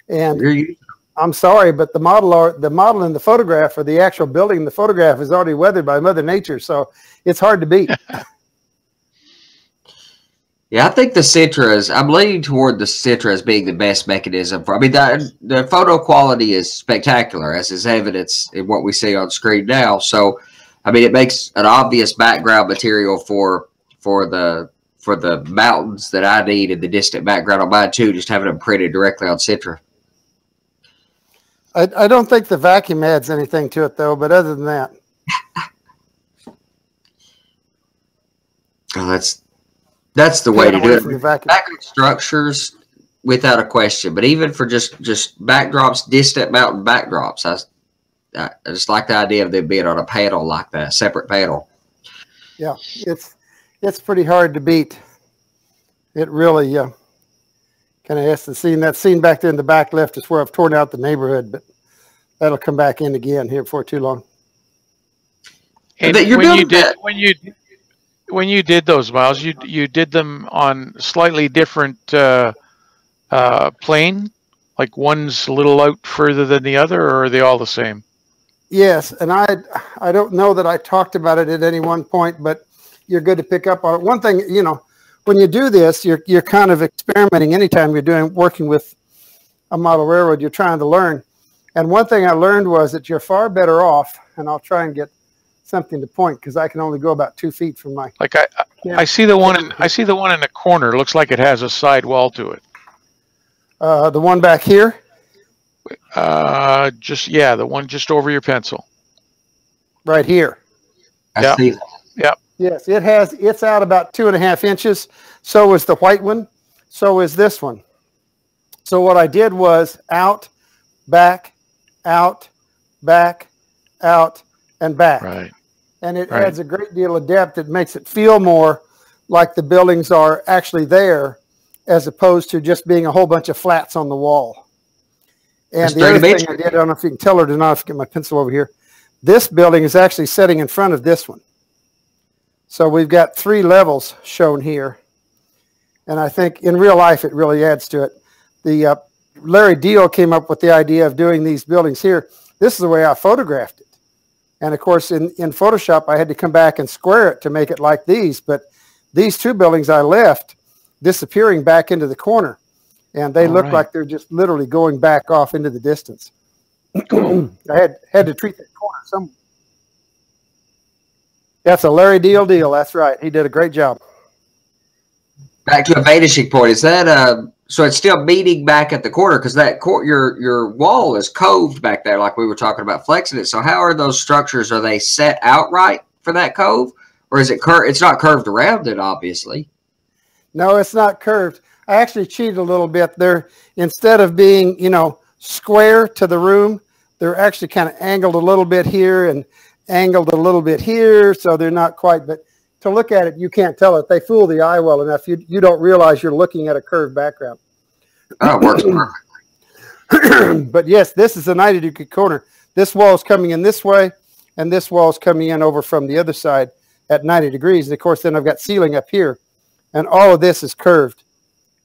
And I'm sorry, but the model in the photograph, or the actual building in the photograph, is already weathered by Mother Nature, so it's hard to beat. Yeah, I think the Sentra I'm leaning toward the Sentra as being the best mechanism for. I mean, the photo quality is spectacular, as is evidence in what we see on screen now. So, I mean, it makes an obvious background material for the mountains that I need in the distant background on mine too. Just having them printed directly on Sentra. I don't think the vacuum adds anything to it, though. But other than that, oh, that's the way to do it. Background structures, without a question. But even for just backdrops, distant mountain backdrops, I just like the idea of them being on a panel like that, separate panel. Yeah, it's pretty hard to beat. It really kind of has to see. That scene back there in the back left is where I've torn out the neighborhood, but that'll come back in again here before too long. And when you did those, Miles, you did them on slightly different plane, like one's a little out further than the other, or are they all the same? Yes, and I don't know that I talked about it at any one point, but you're good to pick up on it. One thing, you know, when you do this, you're kind of experimenting. Anytime you're working with a model railroad, you're trying to learn. And one thing I learned was that you're far better off, and I'll try and get something to point because I can only go about 2 feet from my. Like I see the one in the corner. It looks like it has a side wall to it. The one back here. The one just over your pencil. Right here. I see that. Yep. Yes, it's out about 2.5 inches. So is the white one. So is this one. So what I did was out, back, out, back, out, and back. Right. And it adds a great deal of depth. It makes it feel more like the buildings are actually there, as opposed to just being a whole bunch of flats on the wall. And the other thing I did, I don't know if you can tell or not, if I get my pencil over here, this building is actually setting in front of this one. So we've got 3 levels shown here. And I think in real life, it really adds to it. The Larry Deal came up with the idea of doing these buildings here. This is the way I photographed it. And of course, in Photoshop, I had to come back and square it to make it like these. But these 2 buildings I left disappearing back into the corner. And they look like they're just literally going back off into the distance. I had to treat that corner some. That's a Larry Deal deal. That's right. He did a great job. Back to a vanishing point. Is that so? It's still meeting back at the corner because that your wall is coved back there, like we were talking about flexing it. So how are those structures? Are they set outright for that cove, or is it curved? It's not curved around it, obviously. No, it's not curved. I actually cheated a little bit there. Instead of being, you know, square to the room, they're actually kind of angled a little bit here and angled a little bit here, so they're not quite. But to look at it, you can't tell it. They fool the eye well enough. You don't realize you're looking at a curved background. Oh, it works perfectly. But yes, this is a 90-degree corner. This wall is coming in this way, and this wall is coming in over from the other side at 90 degrees. And of course, then I've got ceiling up here, and all of this is curved.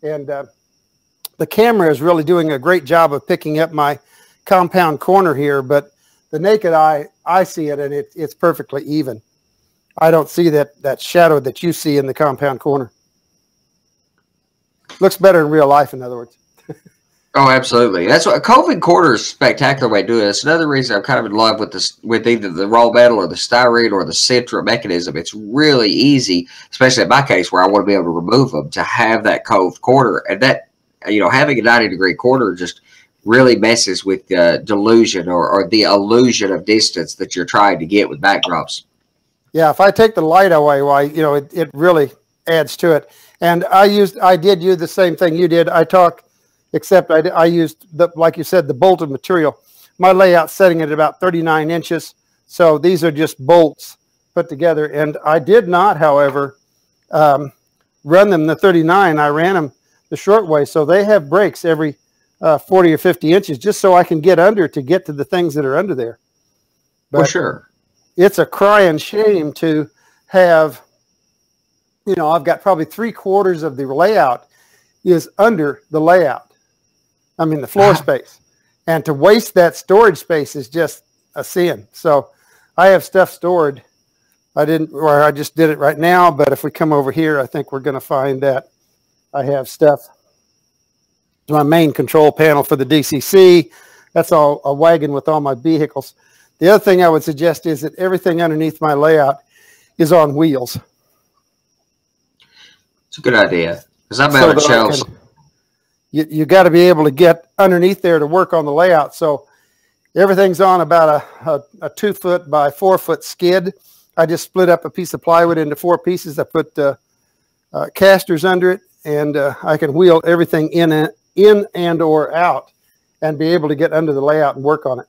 And the camera is really doing a great job of picking up my compound corner here, but the naked eye, I see it, and it's perfectly even. I don't see that shadow that you see in the compound corner. Looks better in real life, in other words. Oh, absolutely. That's what a coving corner is a spectacular way to do it. It's another reason I'm kind of in love with this, with either the raw metal or the styrene or the Sentra mechanism. It's really easy, especially in my case where I want to be able to remove them, to have that coved corner. And that, you know, having a 90-degree corner just really messes with the delusion or the illusion of distance that you're trying to get with backdrops. Yeah, if I take the light away, why, you know, it really adds to it. And I did use the same thing you did. Except I used, like you said, the bolted material. my layout setting at about 39 inches. So these are just bolts put together. And I did not, however, run them the 39. I ran them the short way. So they have breaks every 40 or 50 inches just so I can get under to get to the things that are under there. But for sure. It's a crying shame to have, you know, I've got probably 3/4 of the layout is under the layout. I mean, the floor space. And to waste that storage space is just a sin. So I have stuff stored. I just did it right now, but if we come over here, I think we're going to find that I have stuff. My main control panel for the DCC. That's all a wagon with all my vehicles. The other thing I would suggest is that everything underneath my layout is on wheels. It's a good idea. Because I'm out of shelves. You got to be able to get underneath there to work on the layout. So everything's on about a 2-foot by 4-foot skid. I just split up a piece of plywood into 4 pieces. I put casters under it, and I can wheel everything in and or out and be able to get under the layout and work on it.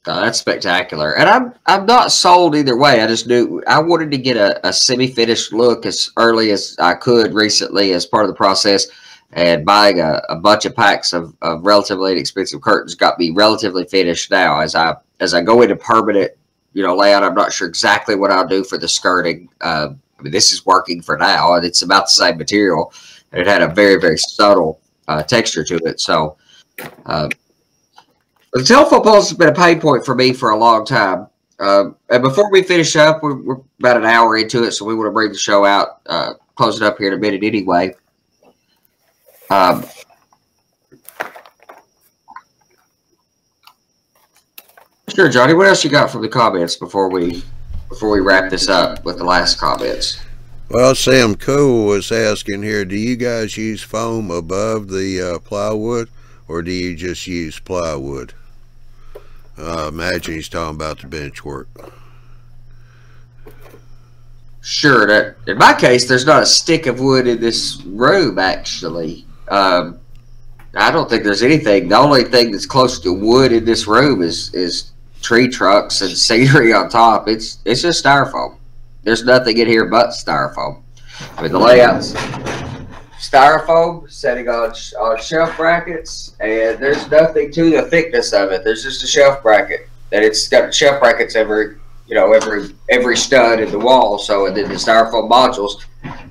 Oh, that's spectacular. And I'm not sold either way. I just knew I wanted to get a semi-finished look as early as I could recently as part of the process, and buying a bunch of packs of relatively inexpensive curtains got me relatively finished now. As I go into permanent, you know, layout, I'm not sure exactly what I'll do for the skirting. I mean, this is working for now, and it's about the same material. And it had a very, very subtle texture to it. So the telephone poles has been a pain point for me for a long time. And before we finish up, we're about an hour into it, so we want to bring the show out, close it up here in a minute anyway. Sure, Johnny. What else you got from the comments before we wrap this up with the last comments? Well, Sam Cole was asking here, do you guys use foam above the plywood, or do you just use plywood? Imagine he's talking about the bench work. Sure. That in my case, there's not a stick of wood in this room, actually. I don't think there's anything. The only thing that's close to wood in this room is tree trunks and scenery on top. It's just styrofoam. There's nothing in here but styrofoam. I mean, the layout's styrofoam setting on shelf brackets, and there's nothing to the thickness of it. There's just a shelf bracket, and it's got shelf brackets every stud in the wall. So, and then the styrofoam modules.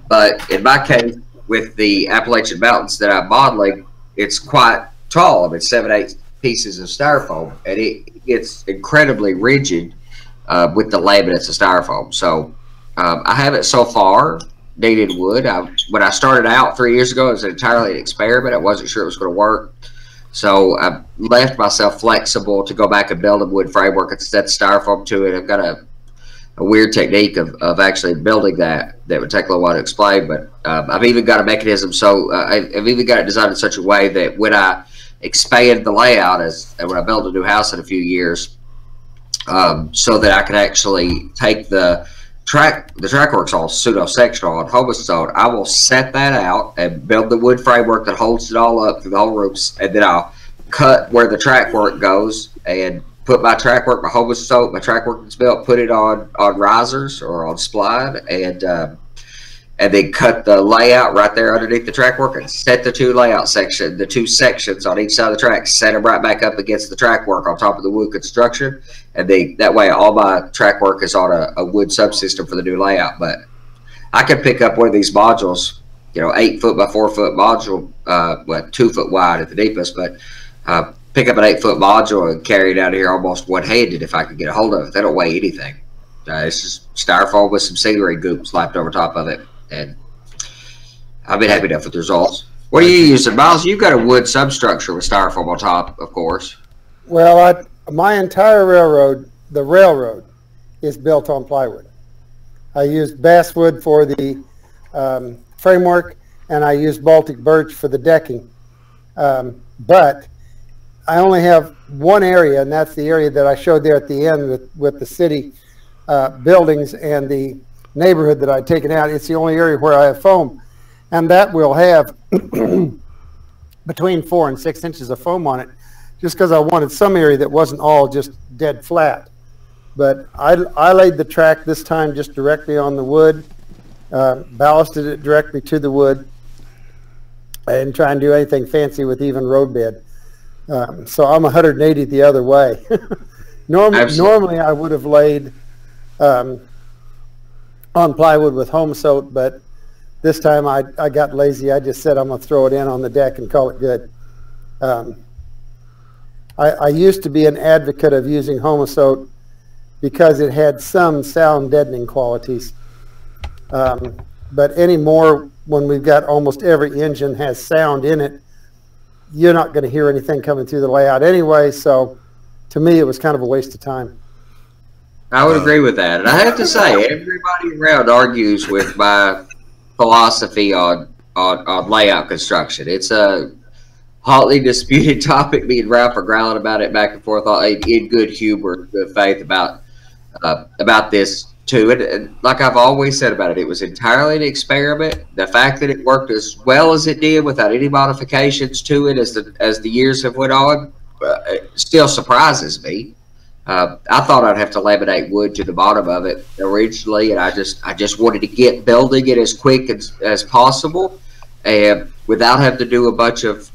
But in my case, with the Appalachian Mountains that I'm modeling, it's quite tall. I mean, 7/8 pieces of styrofoam, and it gets incredibly rigid with the laminates of styrofoam. So I haven't so far needed wood. When I started out 3 years ago, it was entirely an experiment. I wasn't sure it was going to work. So I left myself flexible to go back and build a wood framework and set styrofoam to it. I've got a weird technique of actually building that would take a little while to explain, but I've even got a mechanism. So I've even got it designed in such a way that when I expand the layout and when I build a new house in a few years, so that I can actually take the track work's all pseudo-sectional on Hobo stone. I will set that out and build the wood framework that holds it all up through the whole rooms, and then I'll cut where the track work goes and put my track work, my Hobo stone, my track work that's built, put it on risers or on spline, and then cut the layout right there underneath the track work and set the two sections on each side of the track, set them right back up against the track work on top of the wood construction. And that way all my track work is on a wood subsystem for the new layout. But I could pick up one of these modules, 8 foot by 4 foot module, 2 foot wide at the deepest, but pick up an 8 foot module and carry it out of here almost one-handed if I could get a hold of it. They don't weigh anything. It's just styrofoam with some scenery goop slapped over top of it. And I've been happy enough with the results. What are you using, Miles? You've got a wood substructure with styrofoam on top, of course. Well, my entire railroad, the railroad, is built on plywood. I used basswood for the framework, and I used Baltic birch for the decking. But I only have one area, and that's the area that I showed there at the end with the city buildings and the neighborhood that I'd taken out. It's the only area where I have foam, and that will have between 4 and 6 inches of foam on it, just because I wanted some area that wasn't all just dead flat. But I laid the track this time just directly on the wood, ballasted it directly to the wood. I didn't try and do anything fancy with even road bed. So I'm 180 the other way. Normally I would have laid on plywood with Homosote, but this time I got lazy. I just said I'm going to throw it in on the deck and call it good. I used to be an advocate of using Homosote because it had some sound deadening qualities. But anymore, when we've got almost every engine has sound in it, you're not going to hear anything coming through the layout anyway. So to me, it was kind of a waste of time. I would agree with that. And I have to say, everybody around argues with my philosophy on layout construction. It's a hotly disputed topic. Me and Ralph are growling about it back and forth in good humor, good faith about this too. And like I've always said about it, it was entirely an experiment. The fact that it worked as well as it did without any modifications to it as the years have went on still surprises me. I thought I'd have to laminate wood to the bottom of it originally, and I just wanted to get building it as quick as possible, and without having to do a bunch of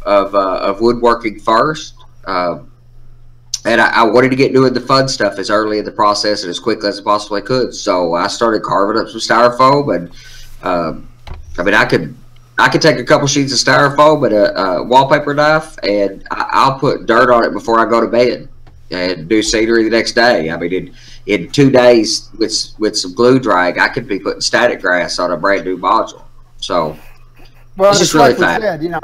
woodworking first. And I wanted to get doing the fun stuff as early in the process and as quickly as I possibly could. So I started carving up some styrofoam, and I mean, I could take a couple sheets of styrofoam and a wallpaper knife, and I'll put dirt on it before I go to bed and do scenery the next day. I mean, in 2 days with some glue drying, I could be putting static grass on a brand new module. So, well, it's just really like we said, you know,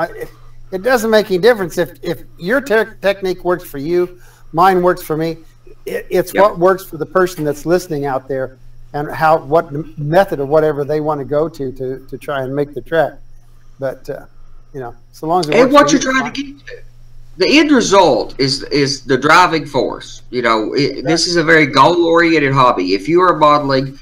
it doesn't make any difference if your technique works for you, mine works for me. It's what works for the person that's listening out there, and what method or whatever they want to go to try and make the track. But you know, so long as it works what you're trying to get to. The end result is the driving force. You know, this is a very goal-oriented hobby. If you are modeling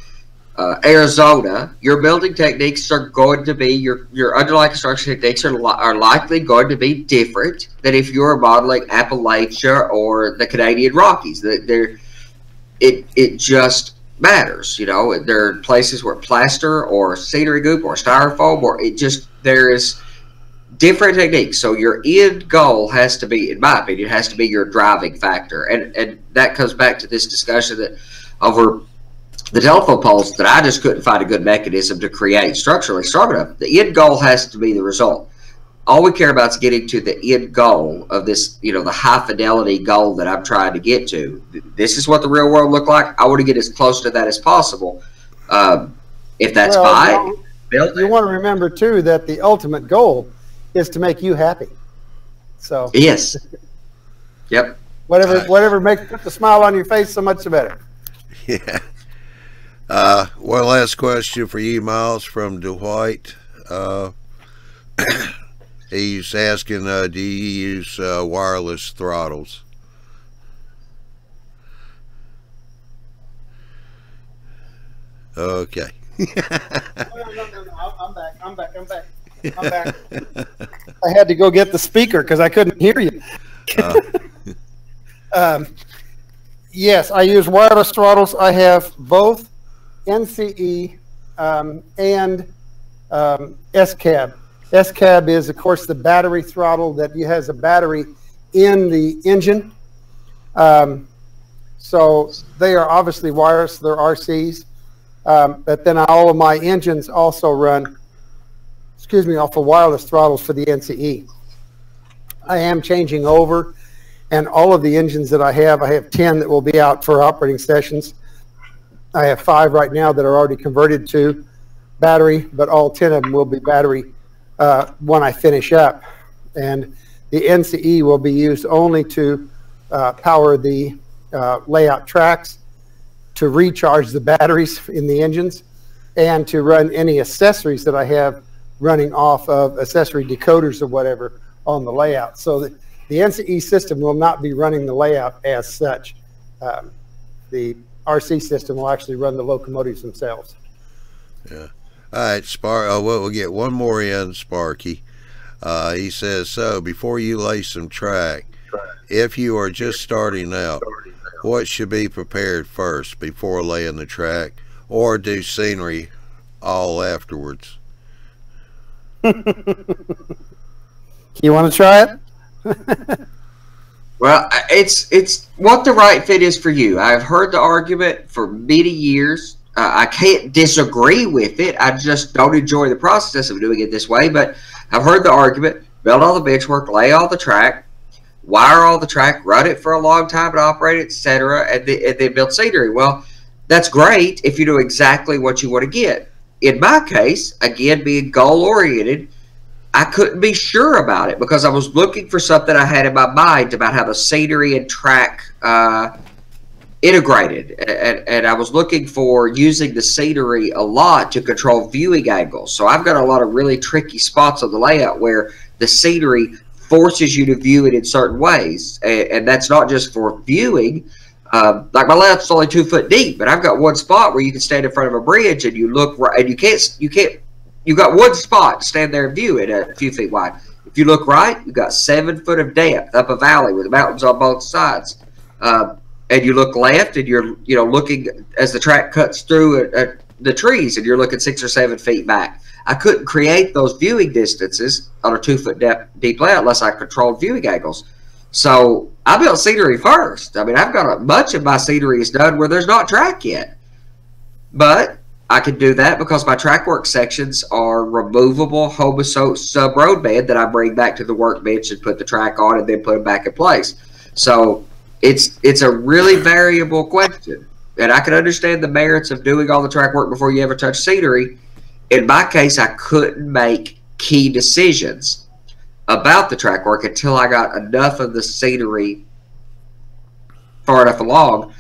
Arizona, your building techniques are going to be, your underlying construction techniques are likely going to be different than if you are modeling Appalachia or the Canadian Rockies. It just matters. You know, there are places where plaster or scenery goop or styrofoam, or there is different techniques. So your end goal has to be, in my opinion, has to be your driving factor. And that comes back to this discussion that over the telephone poles, that I just couldn't find a good mechanism to create structurally strong enough. The end goal has to be the result. All we care about is getting to the end goal of this, you know, the high fidelity goal that I'm trying to get to. This is what the real world look like. I want to get as close to that as possible. If that's fine, you want to remember too that the ultimate goal is to make you happy. So yes, yep. Whatever makes put the smile on your face, so much the better. Yeah. One last question for you, Miles, from Dwight. He's asking, do you use wireless throttles? Okay. No. I'm back. I had to go get the speaker because I couldn't hear you. Yes, I use wireless throttles. I have both NCE and SCAB. SCAB is, of course, the battery throttle that has a battery in the engine. So they are obviously wireless. They're RCs. But then all of my engines also run, off of wireless throttles for the NCE. I am changing over, and all of the engines that I have 10 that will be out for operating sessions. I have 5 right now that are already converted to battery, but all 10 of them will be battery when I finish up. And the NCE will be used only to power the layout tracks, to recharge the batteries in the engines, and to run any accessories that I have running off of accessory decoders or whatever on the layout. So the NCE system will not be running the layout as such. The RC system will actually run the locomotives themselves. Yeah. All right, we'll get one more in, Sparky. He says, so before you lay some track, if you are just starting out, what should be prepared first before laying the track, or do scenery all afterwards? You want to try it? Well, it's what the right fit is for you. I've heard the argument for many years. I can't disagree with it. I just don't enjoy the process of doing it this way. But I've heard the argument: build all the bench work, lay all the track, wire all the track, run it for a long time and operate it, etc., and then build scenery. Well, that's great if you know exactly what you want to get. In my case, again, being goal-oriented, I couldn't be sure about it because I was looking for something I had in my mind about how the scenery and track integrated. And I was looking for using the scenery a lot to control viewing angles. So I've got a lot of really tricky spots on the layout where the scenery forces you to view it in certain ways. And that's not just for viewing. Like my layout's only 2 foot deep, but I've got one spot where you can stand in front of a bridge and you look right, and you've got one spot to stand there and view it a few feet wide. If you look right, you've got 7 foot of depth up a valley with mountains on both sides. And you look left, and you're looking as the track cuts through the trees, and you're looking 6 or 7 feet back. I couldn't create those viewing distances on a 2 foot deep layout unless I controlled viewing angles. So I built scenery first. I mean, I've got much of my scenery is done where there's not track yet, but I can do that because my track work sections are removable homo sub road bed that I bring back to the workbench and put the track on and then put them back in place. So it's a really variable question, and I can understand the merits of doing all the track work before you ever touch scenery. In my case, I couldn't make key decisions about the track work until I got enough of the scenery far enough along,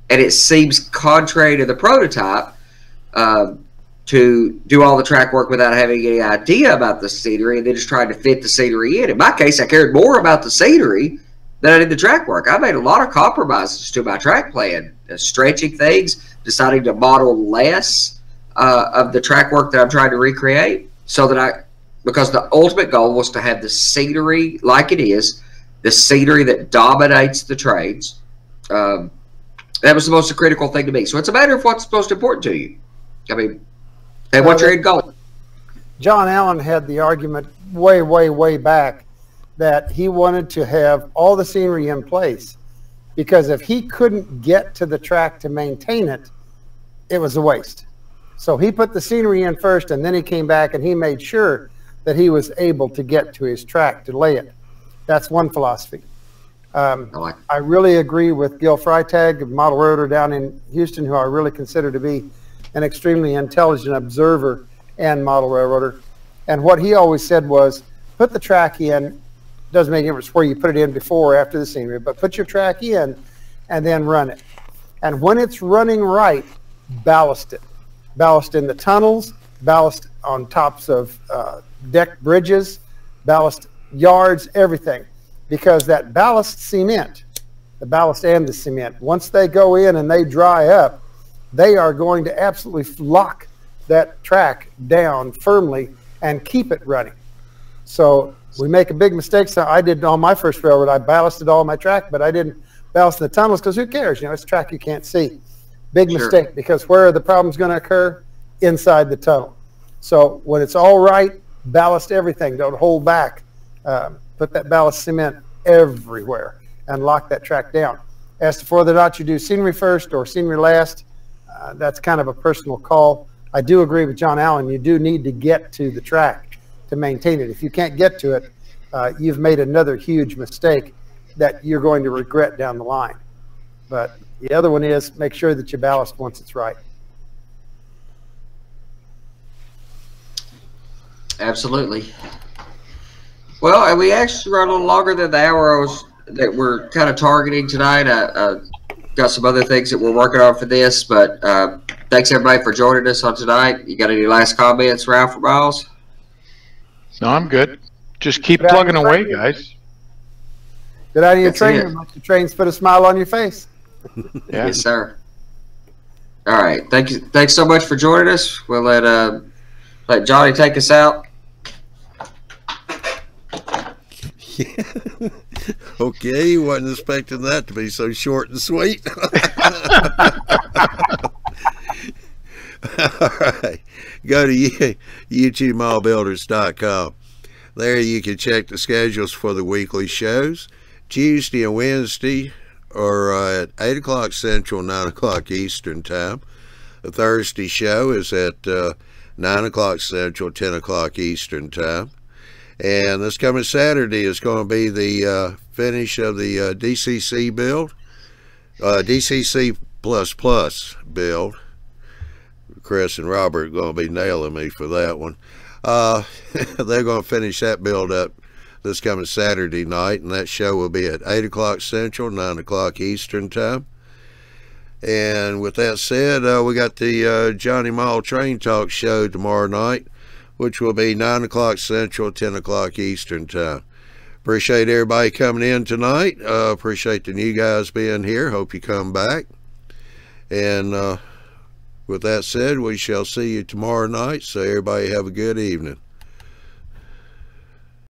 and it seems contrary to the prototype to do all the track work without having any idea about the scenery and then just trying to fit the scenery in. In my case, I cared more about the scenery than I did the track work. I made a lot of compromises to my track plan, stretching things, deciding to model less of the track work that I'm trying to recreate, so that because the ultimate goal was to have the scenery like it is, the scenery that dominates the trades. That was the most critical thing to me. So it's a matter of what's most important to you. I mean, and what's your end goal? John Allen had the argument way, way, way back that he wanted to have all the scenery in place because if he couldn't get to the track to maintain it, it was a waste. So he put the scenery in first, and then he came back and he made sure that he was able to get to his track to lay it. That's one philosophy. I really agree with Gil Freitag, a model railroader down in Houston, who I really consider to be an extremely intelligent observer and model railroader. And what he always said was, put the track in. Doesn't make any difference where you put it in before or after the scenery, but put your track in and then run it. And when it's running right, ballast it. Ballast in the tunnels, ballast on tops of deck bridges, ballast yards, everything. Because that ballast cement, the ballast and the cement, once they go in and they dry up, they are going to absolutely lock that track down firmly and keep it running. So we make a big mistake. So I did on my first railroad, I ballasted all my track, but I didn't ballast the tunnels because who cares? You know, it's a track you can't see. Big mistake, because where are the problems going to occur? Inside the tunnel. So when it's all right, ballast everything. Don't hold back. Put that ballast cement everywhere and lock that track down. As to whether or not you do scenery first or scenery last, that's kind of a personal call. I do agree with John Allen. You do need to get to the track to maintain it. If you can't get to it, you've made another huge mistake that you're going to regret down the line. But the other one is make sure that you ballast once it's right. Absolutely. Well, and we actually run a little longer than the hour that we're kind of targeting tonight. Got some other things that we're working on for this, but thanks everybody for joining us on tonight. You got any last comments, Ralph or Miles? No, I'm good. Just keep plugging away, guys. Good idea, trainer. Let the trains put a smile on your face. Yeah. Yes, sir. All right. Thank you. Thanks so much for joining us. We'll let Johnny take us out. Okay, wasn't expecting that to be so short and sweet. All right, go to YouTubeMallBuilders.com. There you can check the schedules for the weekly shows. Tuesday and Wednesday are at 8 o'clock Central, 9 o'clock Eastern Time. The Thursday show is at 9 o'clock Central, 10 o'clock Eastern Time. And this coming Saturday is going to be the finish of the DCC build, DCC++ build. Chris and Robert are going to be nailing me for that one. They're going to finish that build up this coming Saturday night, and that show will be at 8 o'clock Central, 9 o'clock Eastern Time. And with that said, we got the Johnny Mall Train Talk show tomorrow night, which will be 9 o'clock Central, 10 o'clock Eastern Time. Appreciate everybody coming in tonight. Appreciate the new guys being here. Hope you come back. And with that said, we shall see you tomorrow night. So everybody have a good evening.